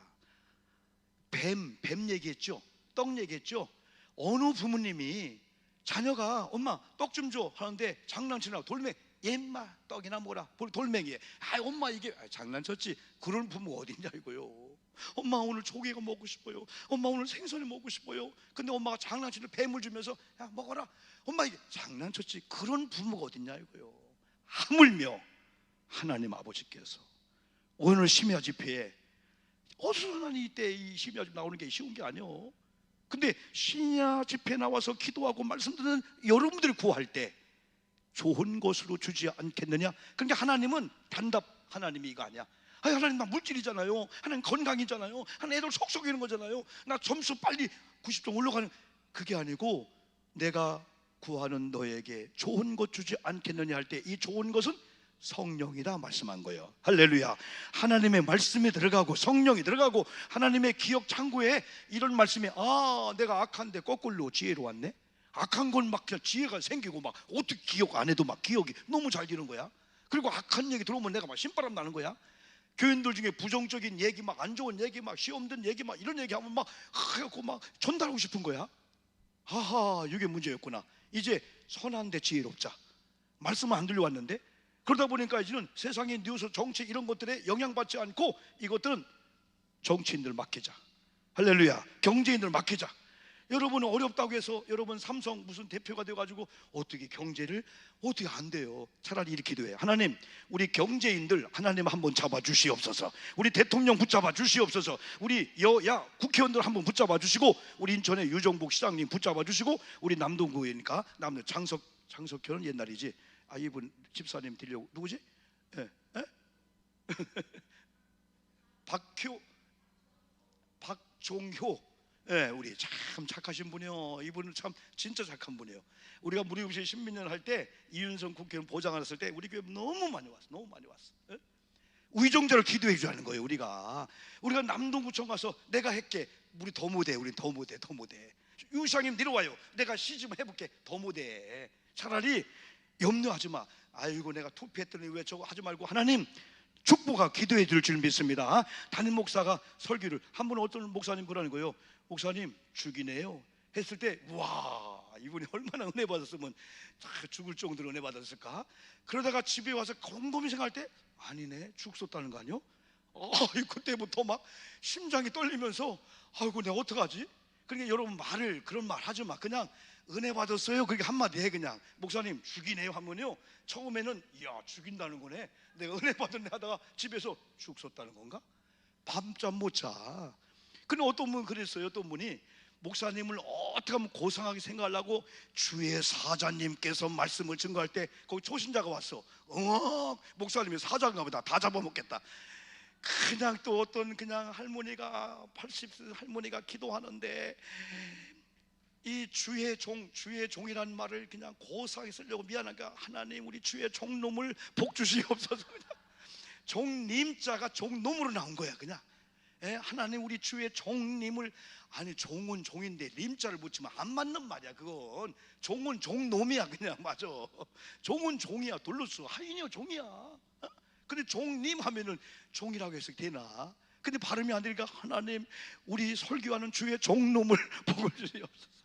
뱀 얘기했죠. 떡 얘기했죠. 어느 부모님이 자녀가 엄마 떡 좀 줘 하는데 장난치라고 돌멩이 얘마 떡이나 뭐라 돌멩이에 엄마 이게 장난쳤지. 그런 부모가 어딨냐 이거요. 엄마 오늘 조개가 먹고 싶어요. 엄마 오늘 생선이 먹고 싶어요. 근데 엄마가 장난치는 뱀을 주면서 야 먹어라. 엄마 이게 장난쳤지. 그런 부모가 어딨냐 이거요. 하물며 하나님 아버지께서 오늘 심야 집회에 어수선하니 이때 이 심야 집회 나오는 게 쉬운 게 아니요. 근데 심야 집회 나와서 기도하고 말씀 듣는 여러분들이 구할 때 좋은 것으로 주지 않겠느냐. 그러니까 하나님은 단답 하나님이 이거 아니야. 하나님 나 물질이잖아요. 하나님 건강이잖아요. 하나님 애들 속 썩이는 거잖아요. 나 점수 빨리 90점 올라가는 그게 아니고 내가 구하는 너에게 좋은 것 주지 않겠느냐 할 때 이 좋은 것은 성령이라 말씀한 거예요. 할렐루야. 하나님의 말씀이 들어가고 성령이 들어가고 하나님의 기억 창고에 이런 말씀이 내가 악한데 거꾸로 지혜로 왔네. 악한 건 막 그냥 지혜가 생기고 막 어떻게 기억 안 해도 막 기억이 너무 잘 되는 거야. 그리고 악한 얘기 들어오면 내가 막 신바람 나는 거야. 교인들 중에 부정적인 얘기 막 안 좋은 얘기 막 시험 든 얘기 막 이런 얘기 하면 막 하고 막 전달하고 싶은 거야. 이게 문제였구나. 이제 선한데 지혜롭자. 말씀은 안 들려왔는데 그러다 보니까 이제는 세상의 뉴스 정치 이런 것들에 영향받지 않고 이것들은 정치인들 맡기자. 할렐루야. 경제인들 맡기자. 여러분은 어렵다고 해서 여러분 삼성 무슨 대표가 돼가지고 어떻게 경제를 어떻게 안 돼요? 차라리 이렇게 기도해요. 하나님, 우리 경제인들 하나님 한번 잡아 주시옵소서. 우리 대통령 붙잡아 주시옵소서. 우리 여야 국회의원들 한번 붙잡아 주시고, 우리 인천의 유정복 시장님 붙잡아 주시고, 우리 남동구니까 남도 장석현은 옛날이지. 아, 이분 집사님 들려 누구지? 예, 예? 박종효. 예, 우리 참 착하신 분이요. 이분은 참 진짜 착한 분이에요. 우리가 무료급식 신민년 할 때 이윤성 국회의원 보장을 했을 때 우리 교회 너무 많이 왔어. 너무 많이 왔어. 예? 의정자를 기도해 주자는 거예요. 우리가 남동구청 가서 내가 할게. 우리 더 못해. 우리 더 못해. 더 못해. 유시장님 내려와요. 내가 시집 해볼게. 더 못해. 차라리 염려하지 마. 아이고 내가 투표했더니 왜 저거 하지 말고 하나님 축복하 기도해 줄 줄 믿습니다. 담임 목사가 설교를 한 번 어떤 목사님 그러는 거예요. 목사님 죽이네요 했을 때, 와, 이분이 얼마나 은혜 받았으면 죽을 정도로 은혜 받았을까. 그러다가 집에 와서 곰곰이 생각할 때 아니네, 죽 쏟다는 거 아니요? 그때부터 막 심장이 떨리면서 아이고 내가 어떡하지? 그러니까 여러분 그런 말 하지 마. 그냥 은혜 받았어요 그렇게 한마디 해. 그냥 목사님 죽이네요 하면요, 처음에는 이야 죽인다는 거네, 내가 은혜 받았네 하다가 집에서 죽 쏟다는 건가? 밤잠 못 자. 근데 어떤 분 그랬어요. 어떤 분이 목사님을 어떻게 하면 고상하게 생각하려고 주의 사자님께서 말씀을 증거할 때 거기 초신자가 왔어. 목사님이 사자인가 보다. 다 잡아먹겠다. 그냥 또 어떤 그냥 할머니가 80세 할머니가 기도하는데 이 주의 종이라는 말을 그냥 고상하게 쓰려고 미안하니까 하나님 우리 주의 종놈을 복 주시옵소서. 종님자가 종놈으로 나온 거야. 그냥 하나님 우리 주의 종님을, 아니 종은 종인데 림자를 붙이면 안 맞는 말이야. 그건 종은 종놈이야. 그냥 맞아. 종은 종이야. 돌로스 하인이야 종이야. 근데 종님 하면은 종이라고 해서 되나? 근데 발음이 안 되니까 하나님 우리 설교하는 주의 종놈을 복을 주시옵소서.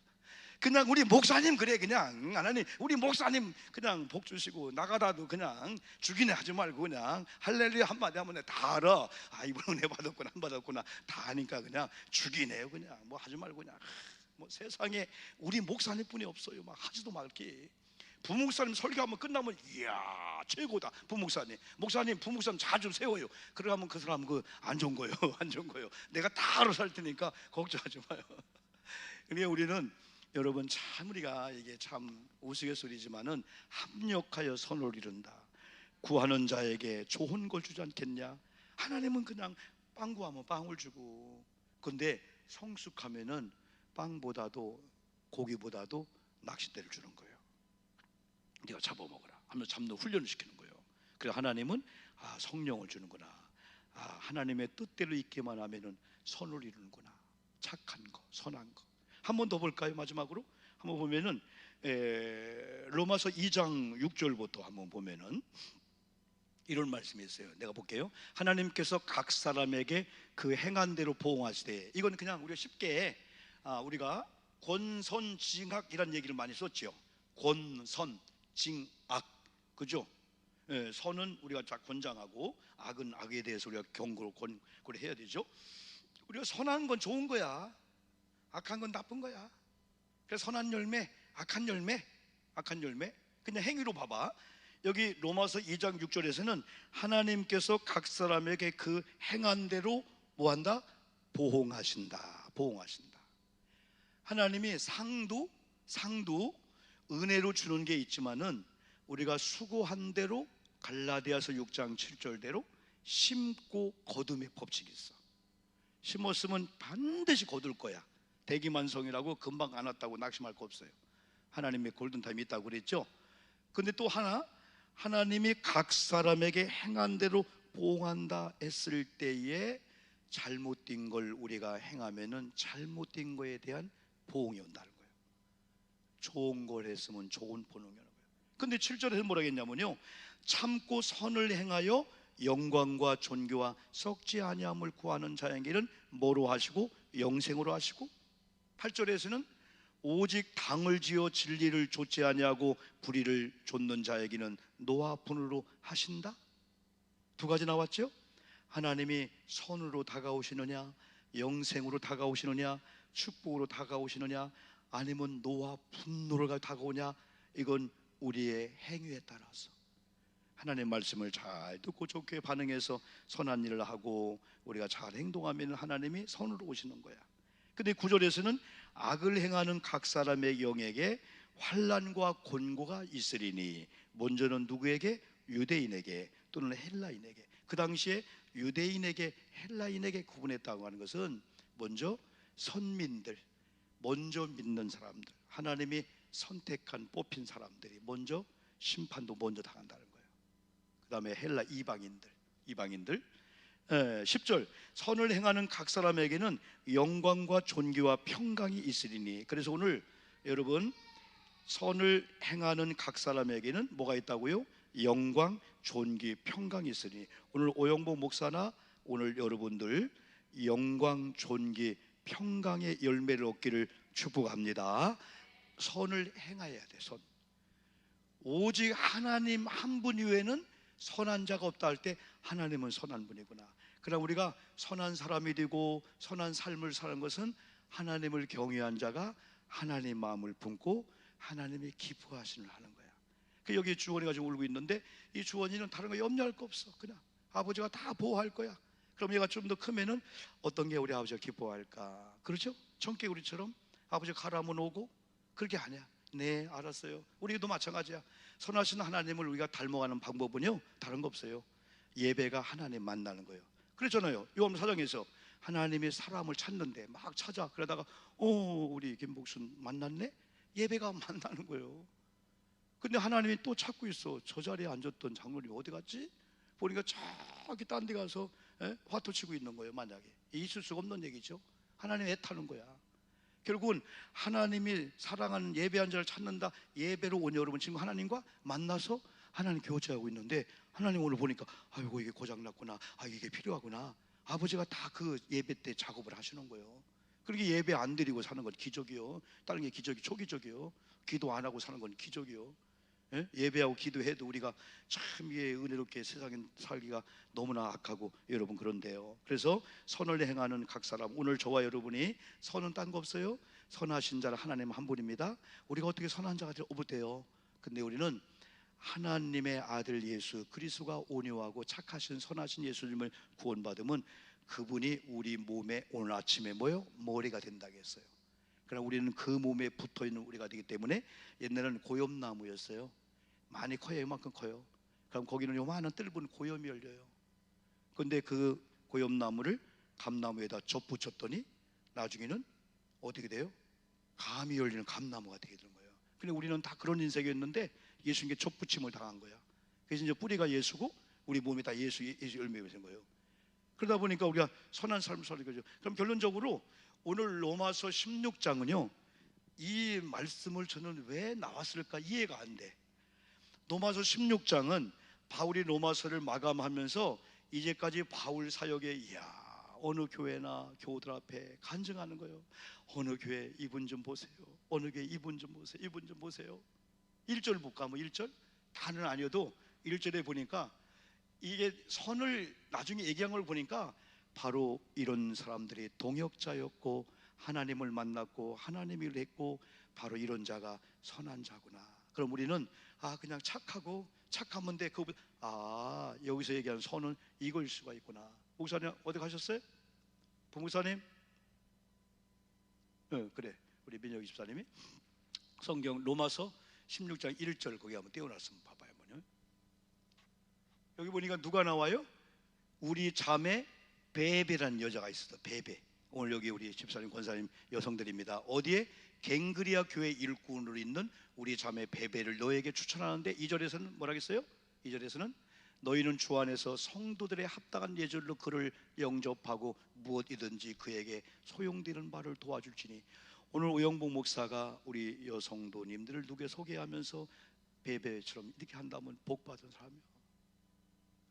그냥 우리 목사님 그래. 그냥 하나님 우리 목사님 그냥 복 주시고, 나가다도 그냥 죽이네 하지 말고 그냥 할렐루야 한마디 하면 다 알아. 아 이번 은혜 받았구나 안 받았구나 다 아니까 그냥 죽이네요. 그냥 뭐 하지 말고 그냥 뭐 세상에 우리 목사님뿐이 없어요. 막 하지도 말게. 부목사님 설교하면 끝나면 이야 최고다 부목사님. 목사님 부목사님 자주 세워요. 그러면 그 사람 안 좋은 거예요. 안 좋은 거예요. 내가 다 알아서 할 테니까 걱정하지 마요. 그러니까 우리는 여러분 참 우리가 이게 참 우스갯소리지만은 합력하여 선을 이룬다. 구하는 자에게 좋은 걸 주지 않겠냐? 하나님은 그냥 빵 구하면 빵을 주고, 근데 성숙하면은 빵보다도 고기보다도 낚싯대를 주는 거예요. 네가 잡아먹어라 하면서 잡는 훈련을 시키는 거예요. 그래서 하나님은 성령을 주는구나. 하나님의 뜻대로 있기만 하면은 선을 이루는구나. 착한 거, 선한 거. 한 번 더 볼까요? 마지막으로 한번 보면은 로마서 2장 6절부터 한번 보면은 이런 말씀이 있어요. 내가 볼게요. 하나님께서 각 사람에게 그 행한 대로 보응하시되, 이건 그냥 우리가 쉽게 우리가 권선징악이라는 얘기를 많이 썼죠. 권선징악, 그죠? 선은 우리가 권장하고 악은 악에 대해서 우리가 경고를 해야 되죠. 우리가 선한 건 좋은 거야. 악한 건 나쁜 거야. 그래서 선한 열매, 악한 열매, 악한 열매. 그냥 행위로 봐봐. 여기 로마서 2장 6절에서는 하나님께서 각 사람에게 그 행한 대로 뭐한다? 보응하신다. 보응하신다. 하나님이 상도 은혜로 주는 게 있지만은 우리가 수고한 대로 갈라디아서 6장 7절대로 심고 거둠의 법칙이 있어. 심었으면 반드시 거둘 거야. 대기만성이라고 금방 안 왔다고 낙심할 거 없어요. 하나님의 골든타임이 있다고 그랬죠. 근데 또 하나님이 각 사람에게 행한 대로 보응한다 했을 때에 잘못된 걸 우리가 행하면은 잘못된 거에 대한 보응이 온다는 거예요. 좋은 걸 했으면 좋은 보응이 오는 거예요. 근데 7절에서 뭐라고 했냐면요, 참고 선을 행하여 영광과 존귀와 썩지 아니함을 구하는 자에게는 뭐로 하시고? 영생으로 하시고, 8절에서는 오직 당을 지어 진리를 좇지 아니하고 불의를 좇는 자에게는 노와 분으로 하신다. 두 가지 나왔죠. 하나님이 선으로 다가오시느냐, 영생으로 다가오시느냐, 축복으로 다가오시느냐 아니면 노와 분노를 가지고 다가오냐, 이건 우리의 행위에 따라서 하나님의 말씀을 잘 듣고 좋게 반응해서 선한 일을 하고 우리가 잘 행동하면 하나님이 선으로 오시는 거야. 근데 9절에서는 악을 행하는 각 사람의 영에게 환난과 곤고가 있으리니, 먼저는 누구에게? 유대인에게 또는 헬라인에게. 그 당시에 유대인에게 헬라인에게 구분했다고 하는 것은 먼저 선민들, 먼저 믿는 사람들, 하나님이 선택한 뽑힌 사람들이 먼저 심판도 먼저 당한다는 거예요. 그 다음에 헬라 이방인들 10절 선을 행하는 각 사람에게는 영광과 존귀와 평강이 있으리니. 그래서 오늘 여러분, 선을 행하는 각 사람에게는 뭐가 있다고요? 영광, 존귀, 평강이 있으니. 오늘 오영복 목사나 오늘 여러분들 영광, 존귀, 평강의 열매를 얻기를 축복합니다. 선을 행해야 돼. 선. 오직 하나님 한 분 이외에는 선한 자가 없다 할 때 하나님은 선한 분이구나. 그러나 우리가 선한 사람이 되고 선한 삶을 사는 것은 하나님을 경외한 자가 하나님 마음을 품고 하나님이 기뻐하시는 하는 거야. 여기 주원이가 지금 울고 있는데 이 주원이는 다른 거 염려할 거 없어. 그냥 아버지가 다 보호할 거야. 그럼 얘가 좀 더 크면은 어떤 게 우리 아버지가 기뻐할까? 그렇죠? 청개구리처럼 아버지가 가라면 오고 그렇게 아니야. 네, 알았어요. 우리도 마찬가지야. 선하신 하나님을 우리가 닮아가는 방법은요, 다른 거 없어요. 예배가 하나님 만나는 거예요. 그랬잖아요. 요한 사장에서 하나님이 사람을 찾는데 막 찾아. 그러다가 우리 김복순 만났네? 예배가 만나는 거예요. 근데 하나님이 또 찾고 있어. 저 자리에 앉았던 장로님이 어디 갔지? 보니까 저기 딴 데 가서 화투 치고 있는 거예요. 만약에 있을 수가 없는 얘기죠. 하나님 애타는 거야. 결국은 하나님이 사랑하는 예배한 자를 찾는다. 예배로 온 여러분 지금 하나님과 만나서 하나님 교제하고 있는데, 하나님 오늘 보니까 아이고 이게 고장났구나, 이게 필요하구나. 아버지가 다 그 예배 때 작업을 하시는 거예요. 그렇게 예배 안 드리고 사는 건 기적이요. 다른 게 기적이 초기적이요. 기도 안 하고 사는 건 기적이요. 예배하고 기도해도 우리가 참 이게 은혜롭게 세상에 살기가 너무나 악하고 여러분 그런데요. 그래서 선을 행하는 각 사람, 오늘 저와 여러분이 선은 딴 거 없어요. 선하신 자는 하나님 한 분입니다. 우리가 어떻게 선한 자가 돼요? 근데 우리는 하나님의 아들 예수 그리스도가 온유하고 착하신 선하신 예수님을 구원받으면 그분이 우리 몸에 오늘 아침에 뭐요? 머리가 된다고 했어요. 그러나 우리는 그 몸에 붙어있는 우리가 되기 때문에, 옛날에는 고염나무였어요. 많이 커요. 이만큼 커요. 그럼 거기는 요만한 뜰분 고염이 열려요. 근데 그 고염나무를 감나무에다 접붙였더니 나중에는 어떻게 돼요? 감이 열리는 감나무가 되게 되는 거예요. 근데 우리는 다 그런 인생이었는데 예수님께 접붙임을 당한 거야. 그래서 이제 뿌리가 예수고 우리 몸이 다 예수 열매가 된 거예요. 그러다 보니까 우리가 선한 삶을 살게 되죠. 그럼 결론적으로 오늘 로마서 16장은요, 이 말씀을 저는 왜 나왔을까 이해가 안 돼. 로마서 16장은 바울이 로마서를 마감하면서 이제까지 바울 사역에 어느 교회나 교우들 앞에 간증하는 거예요. 어느 교회 이분 좀 보세요. 어느 교회 이분 좀 보세요. 이분 좀 보세요. 1절 볼까? 1절? 다는 아니어도 1절에 보니까 이게 선을 나중에 얘기한 걸 보니까 바로 이런 사람들이 동역자였고 하나님을 만났고 하나님 일을 했고 바로 이런 자가 선한 자구나. 그럼 우리는 그냥 착하고 착하면 돼. 여기서 얘기하는 선은 이걸 수가 있구나. 목사님 어디 가셨어요? 부목사님? 그래, 우리 민혁이 집사님이 성경 로마서 16장 1절 거기 한번 떼어놨으면 봐봐요. 여기 보니까 누가 나와요? 우리 자매 베베라는 여자가 있었어. 베베. 오늘 여기 우리 집사님 권사님 여성들입니다. 어디에? 갱그리아 교회 일꾼으로 있는 우리 자매 베베를 너에게 추천하는데, 2절에서는 뭐라 했어요? 2절에서는 너희는 주 안에서 성도들의 합당한 예절로 그를 영접하고 무엇이든지 그에게 소용되는 바를 도와줄지니. 오늘 오영복 목사가 우리 여성도님들을 누구에 소개하면서 베베처럼 이렇게 한다면 복받은 사람이요.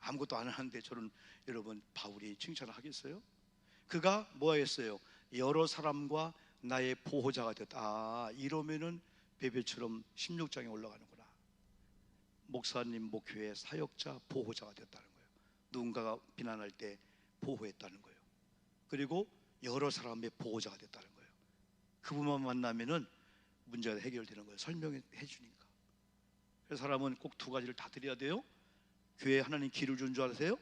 아무것도 안 하는데 저는 여러분 바울이 칭찬을 하겠어요? 그가 뭐 했어요? 여러 사람과 나의 보호자가 됐다. 이러면은 베베처럼 16장에 올라가는구나. 목사님, 목회의 사역자, 보호자가 됐다는 거예요. 누군가가 비난할 때 보호했다는 거예요. 그리고 여러 사람의 보호자가 됐다는 거예요. 그분만 만나면은 문제가 해결되는 거예요. 설명해 주니까. 그래서 사람은 꼭 두 가지를 다 드려야 돼요. 교회에 하나님 길을 준 줄 아세요?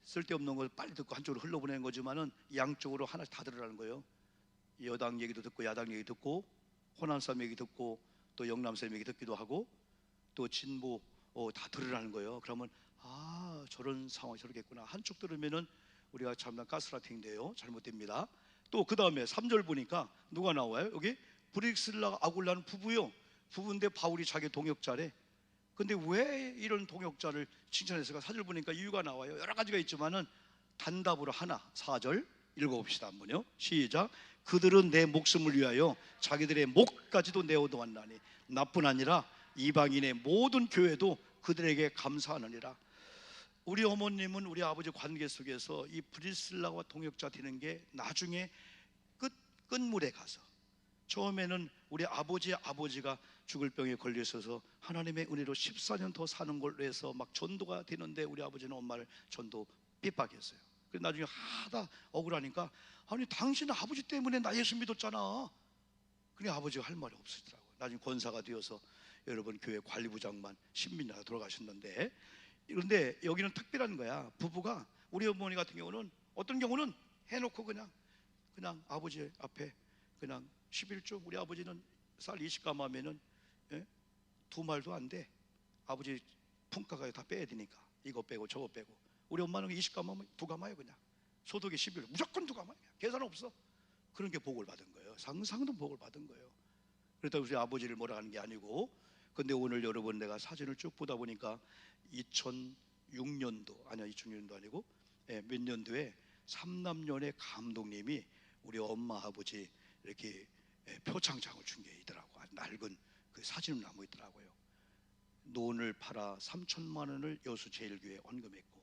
쓸데없는 걸 빨리 듣고 한쪽으로 흘러보내는 거지만은 양쪽으로 하나씩 다 들으라는 거예요. 여당 얘기도 듣고 야당 얘기 듣고 호남사람 얘기 듣고 또 영남사람 얘기 듣기도 하고 또 진보 다 들으라는 거예요. 그러면 아, 저런 상황이 저렇겠구나. 한쪽 들으면은 우리가 참나 가스라이팅돼요. 잘못됩니다. 또 그 다음에 3절 보니까 누가 나와요? 여기 브릭슬라 아굴라는 부부요. 부부인데 바울이 자기 동역자래. 근데 왜 이런 동역자를 칭찬했을까? 4절 보니까 이유가 나와요. 여러 가지가 있지만은 단답으로 하나, 4절 읽어봅시다 한번요. 시작. 그들은 내 목숨을 위하여 자기들의 목까지도 내어놓았나니 나뿐 아니라 이방인의 모든 교회도 그들에게 감사하느니라. 우리 어머님은 우리 아버지 관계 속에서 이 브리슬라와 동역자 되는 게 나중에 끝물에 가서, 처음에는 우리 아버지가 죽을 병에 걸려 있어서 하나님의 은혜로 14년 더 사는 걸로 해서 막 전도가 되는데 우리 아버지는 엄마를 전도 핍박했어요. 그래서 나중에 하다 억울하니까 아니 당신 아버지 때문에 나 예수 믿었잖아. 그래 아버지가 할 말이 없으시더라고요. 나중에 권사가 되어서 여러분 교회 관리부장만 신민이나 돌아가셨는데, 그런데 여기는 특별한 거야. 부부가 우리 어머니 같은 경우는 어떤 경우는 해놓고 그냥 아버지 앞에 그냥 11조, 우리 아버지는 쌀 20가마 하면은 두 말도 안 돼. 아버지 품가가 다 빼야 되니까 이거 빼고 저거 빼고. 우리 엄마는 20가마면 두 가마예요. 그냥 소득이 11, 무조건 두 가마야. 계산 없어. 그런 게 복을 받은 거예요. 상상도 복을 받은 거예요. 그렇다고 우리 아버지를 뭐라 하는 게 아니고. 근데 오늘 여러분 내가 사진을 쭉 보다 보니까 2006년도 아니야 2006년도 아니고 몇 년도에 삼남년의 감독님이 우리 엄마 아버지 이렇게 표창장을 준 게 있더라고. 낡은 그 사진을 남아 있더라고요. 논을 팔아 3천만 원을 여수제일교회에 헌금했고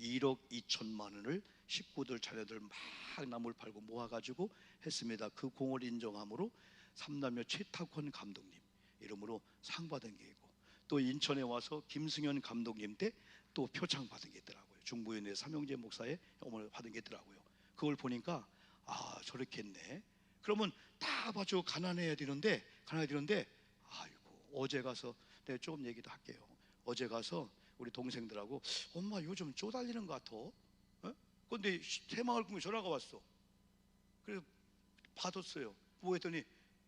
1억 2천만 원을 식구들 자녀들 막 나물 팔고 모아가지고 했습니다. 그 공을 인정함으로 삼남녀 최탁원 감독님 이름으로 상 받은 게 있고, 또 인천에 와서 김승현 감독님 때 또 표창 받은 게 있더라고요. 중부연회 삼형제 목사의 어머니 받은 게 있더라고요. 그걸 보니까 아 저렇게 했네. 그러면 다 봐줘. 가난해야 되는데 아이고 어제 가서 내가 조금 얘기도 할게요. 어제 가서 우리 동생들하고 엄마 요즘 쪼달리는 것 같아. 근데 새마을금고에 전화가 왔어. 그래서 받았어요. 뭐 했더니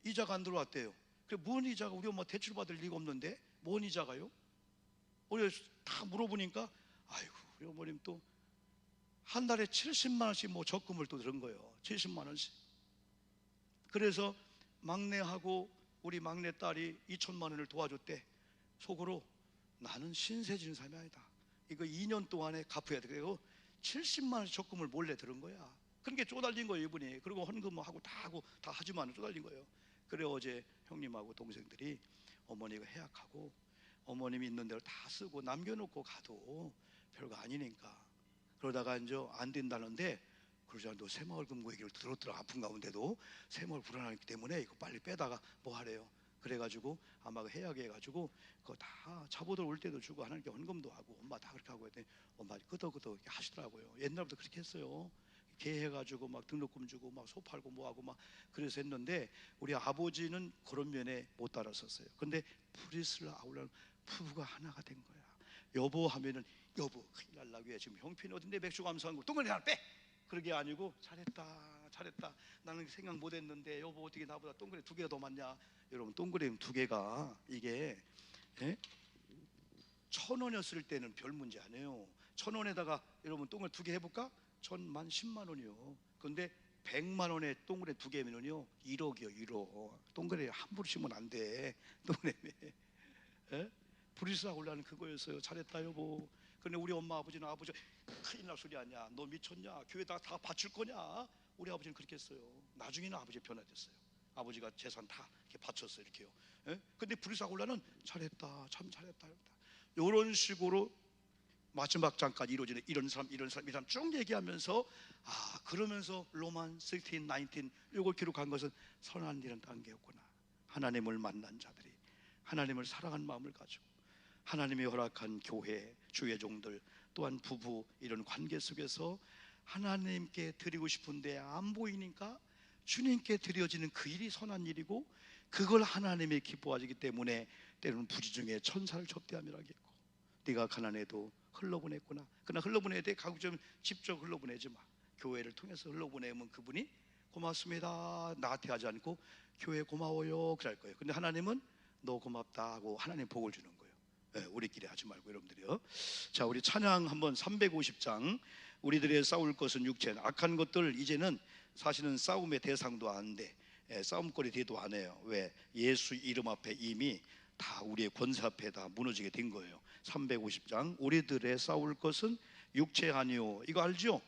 이자가 안 들어왔대요. 그래 뭔 이자가, 우리 엄마 대출 받을 리가 없는데 뭔 이자가요? 우리 다 물어보니까 아이고 우리 어머님 또 한 달에 70만 원씩 뭐 적금을 또 들은 거예요. 70만 원씩. 그래서 막내하고 우리 막내딸이 2천만 원을 도와줬대. 속으로 나는 신세 지는 사람이 아니다. 이거 2년 동안에 갚아야 돼. 그리고 70만 원씩 적금을 몰래 들은 거야. 그러니까 쪼달린 거예요 이분이. 그리고 헌금하고 다 하고 다 하지만 쪼달린 거예요. 그래 어제 형님하고 동생들이 어머니가 해약하고 어머님이 있는 대로 다 쓰고 남겨놓고 가도 별거 아니니까, 그러다가 이제 안 된다는데, 그러자 너 새마을금고 얘기를 들었더라. 아픈 가운데도 새마을 불안하기 때문에 이거 빨리 빼다가 뭐 하래요. 그래가지고 아마 해약해가지고 그거 다 자보들 올 때도 주고 하나님께 헌금도 하고 엄마 다 그렇게 하고 했더니 엄마 끄덕끄덕 하시더라고요. 옛날부터 그렇게 했어요. 개해가지고 막 등록금 주고 막 소 팔고 뭐하고 막 그래서 했는데, 우리 아버지는 그런 면에 못 따랐었어요. 근데 프리슬라 아울라는 부부가 하나가 된 거야. 여보 하면은 여보 큰일 날라고 해. 지금 형편이 어딘데 맥주 감사한 거 동그라미 하나 빼. 그러게 아니고 잘했다 나는 생각 못했는데 여보 어떻게 나보다 동그라미 두 개가 더 많냐. 여러분 동그라미 두 개가 이게 1,000원이었을 때는 별 문제 아니에요. 1,000원에다가 여러분 동그라미 두 개 해볼까? 1,000만 10만 원이요. 근데 100만 원에 동그라미 두 개면요 1억이요. 1억. 동그라미 함부로 심으면 안 돼. 동그라미. 브리스라 올라는 그거였어요. 잘했다 여보. 근데 우리 엄마 아버지는 아버지 큰일 날 소리 아니야. 너 미쳤냐? 교회다가 다 바칠 거냐? 우리 아버지는 그렇게 했어요. 나중에는 아버지 변화됐어요. 아버지가 재산 다 이렇게 바쳤어요. 이렇게요. 근데 브리스라 올라는 잘했다. 참 잘했다. 이런 식으로 마지막 장까지 이루어지는 이런 사람 쭉 얘기하면서 그러면서 로만 16, 19 이걸 기록한 것은 선한 일은 단계였구나. 하나님을 만난 자들이 하나님을 사랑하는 마음을 가지고 하나님이 허락한 교회, 주의 종들, 또한 부부 이런 관계 속에서 하나님께 드리고 싶은데 안 보이니까 주님께 드려지는 그 일이 선한 일이고 그걸 하나님이 기뻐하시기 때문에 때로는 부지중에 천사를 접대함이라 하겠고, 네가 가난해도 흘러보냈구나. 그러나 흘러보내야 돼. 가국 좀 직접 흘러보내지 마. 교회를 통해서 흘러보내면 그분이 고맙습니다 나한테 하지 않고 교회 고마워요 그럴 거예요. 근데 하나님은 너 고맙다 하고 하나님 복을 주는 거예요. 우리끼리 하지 말고 여러분들이요. 자, 우리 찬양 한번 350장. 우리들의 싸울 것은 육체. 악한 것들 이제는 사실은 싸움의 대상도 안 돼. 싸움거리 대도 안 해요. 왜? 예수 이름 앞에 이미 다 우리의 권세 앞에 다 무너지게 된 거예요. 350장. 우리들의 싸울 것은 육체 아니요. 이거 알죠?